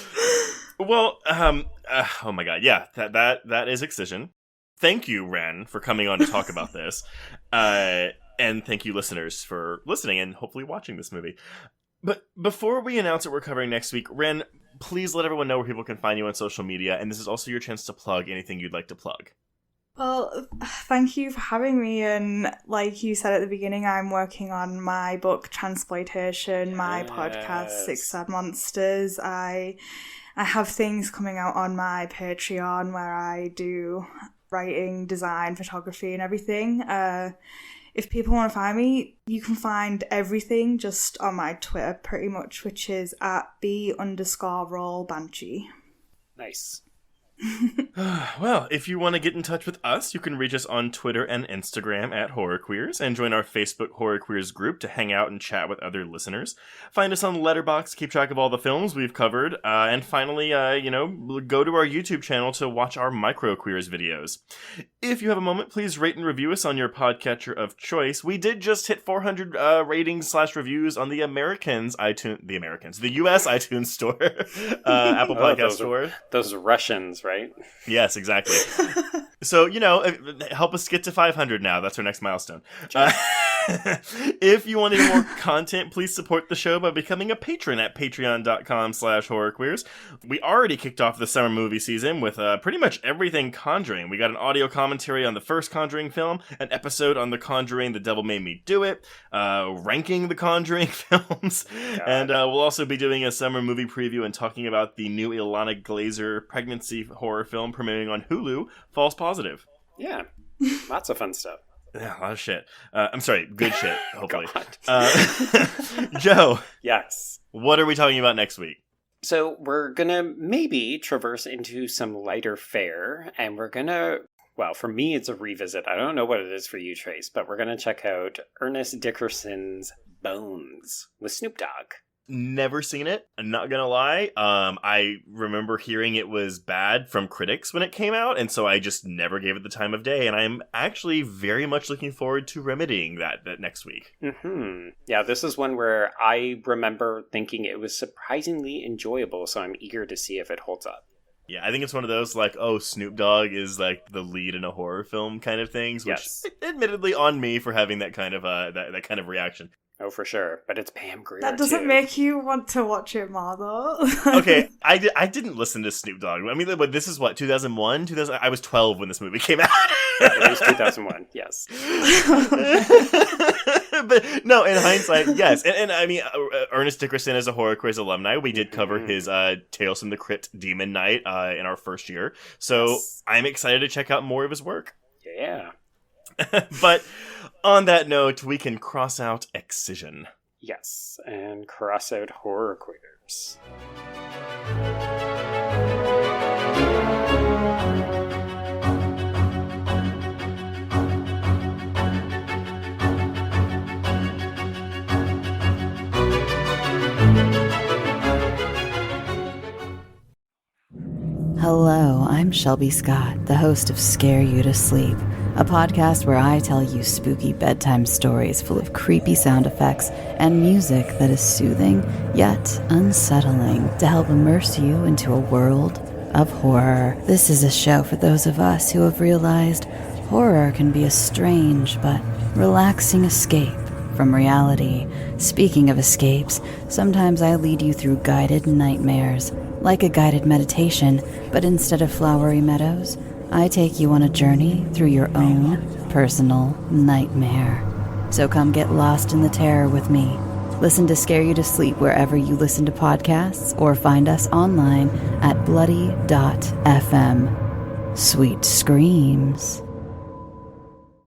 Well, oh my god, yeah, that is Excision. Thank you, Wren, for coming on to talk about this. And thank you, listeners, for listening and hopefully watching this movie. But before we announce what we're covering next week, Wren, please let everyone know where people can find you on social media, and this is also your chance to plug anything you'd like to plug. Well, thank you for having me, and like you said at the beginning, I'm working on my book, Transploitation, my podcast, Six Sad Monsters. I have things coming out on my Patreon where I do writing, design, photography, and everything. If people want to find me, you can find everything just on my Twitter, pretty much, which is at @B_rollbanshee. Nice. Well, if you want to get in touch with us, you can reach us on Twitter and Instagram at HorrorQueers, and join our Facebook Horror Queers group to hang out and chat with other listeners. Find us on Letterboxd to keep track of all the films we've covered, and finally, go to our YouTube channel to watch our Micro Queers videos. If you have a moment, please rate and review us on your podcatcher of choice. We did just hit 400 ratings/reviews on the US iTunes store, Apple Podcast store. Those Russians, right? Yes, exactly. So, help us get to 500 now. That's our next milestone. If you want any more content, please support the show by becoming a patron at patreon.com/horrorqueers. We already kicked off the summer movie season with pretty much everything Conjuring. We got an audio commentary on the first Conjuring film, an episode on The Conjuring, The Devil Made Me Do It, ranking the Conjuring films, and we'll also be doing a summer movie preview and talking about the new Ilana Glazer pregnancy horror film premiering on Hulu, False Positive. Yeah, lots of fun stuff. Yeah, a lot of shit. I'm sorry, good shit, hopefully. Joe. Yes. What are we talking about next week? So we're going to maybe traverse into some lighter fare, and we're going to, well, for me, it's a revisit. I don't know what it is for you, Trace, but we're going to check out Ernest Dickerson's Bones with Snoop Dogg. Never seen it, I'm not gonna lie. I remember hearing it was bad from critics when it came out, and so I just never gave it the time of day, and I'm actually very much looking forward to remedying that next week. Yeah, this is one where I remember thinking it was surprisingly enjoyable, so I'm eager to see if it holds up. Yeah, I think it's one of those, like, oh, Snoop Dogg is, like, the lead in a horror film kind of things, which, admittedly, on me for having that kind of that kind of reaction. Oh, for sure. But it's Pam Grier, That doesn't make you want to watch it more, though. Okay, I didn't listen to Snoop Dogg. I mean, but this is what, 2001? I was 12 when this movie came out. It was 2001, yes. But no, in hindsight, yes. And I mean, Ernest Dickerson is a Horror Quiz alumni. We did cover his Tales from the Crypt Demon Night in our first year. So I'm excited to check out more of his work. Yeah. But on that note, we can cross out Excision. Yes, and cross out Horror Queers. Hello, I'm Shelby Scott, the host of Scare You to Sleep, a podcast where I tell you spooky bedtime stories full of creepy sound effects and music that is soothing yet unsettling to help immerse you into a world of horror. This is a show for those of us who have realized horror can be a strange but relaxing escape from reality. Speaking of escapes, sometimes I lead you through guided nightmares, like a guided meditation, but instead of flowery meadows, I take you on a journey through your own personal nightmare. So come get lost in the terror with me Listen to Scare You to Sleep wherever you listen to podcasts or find us online at bloody.fm. Sweet screams.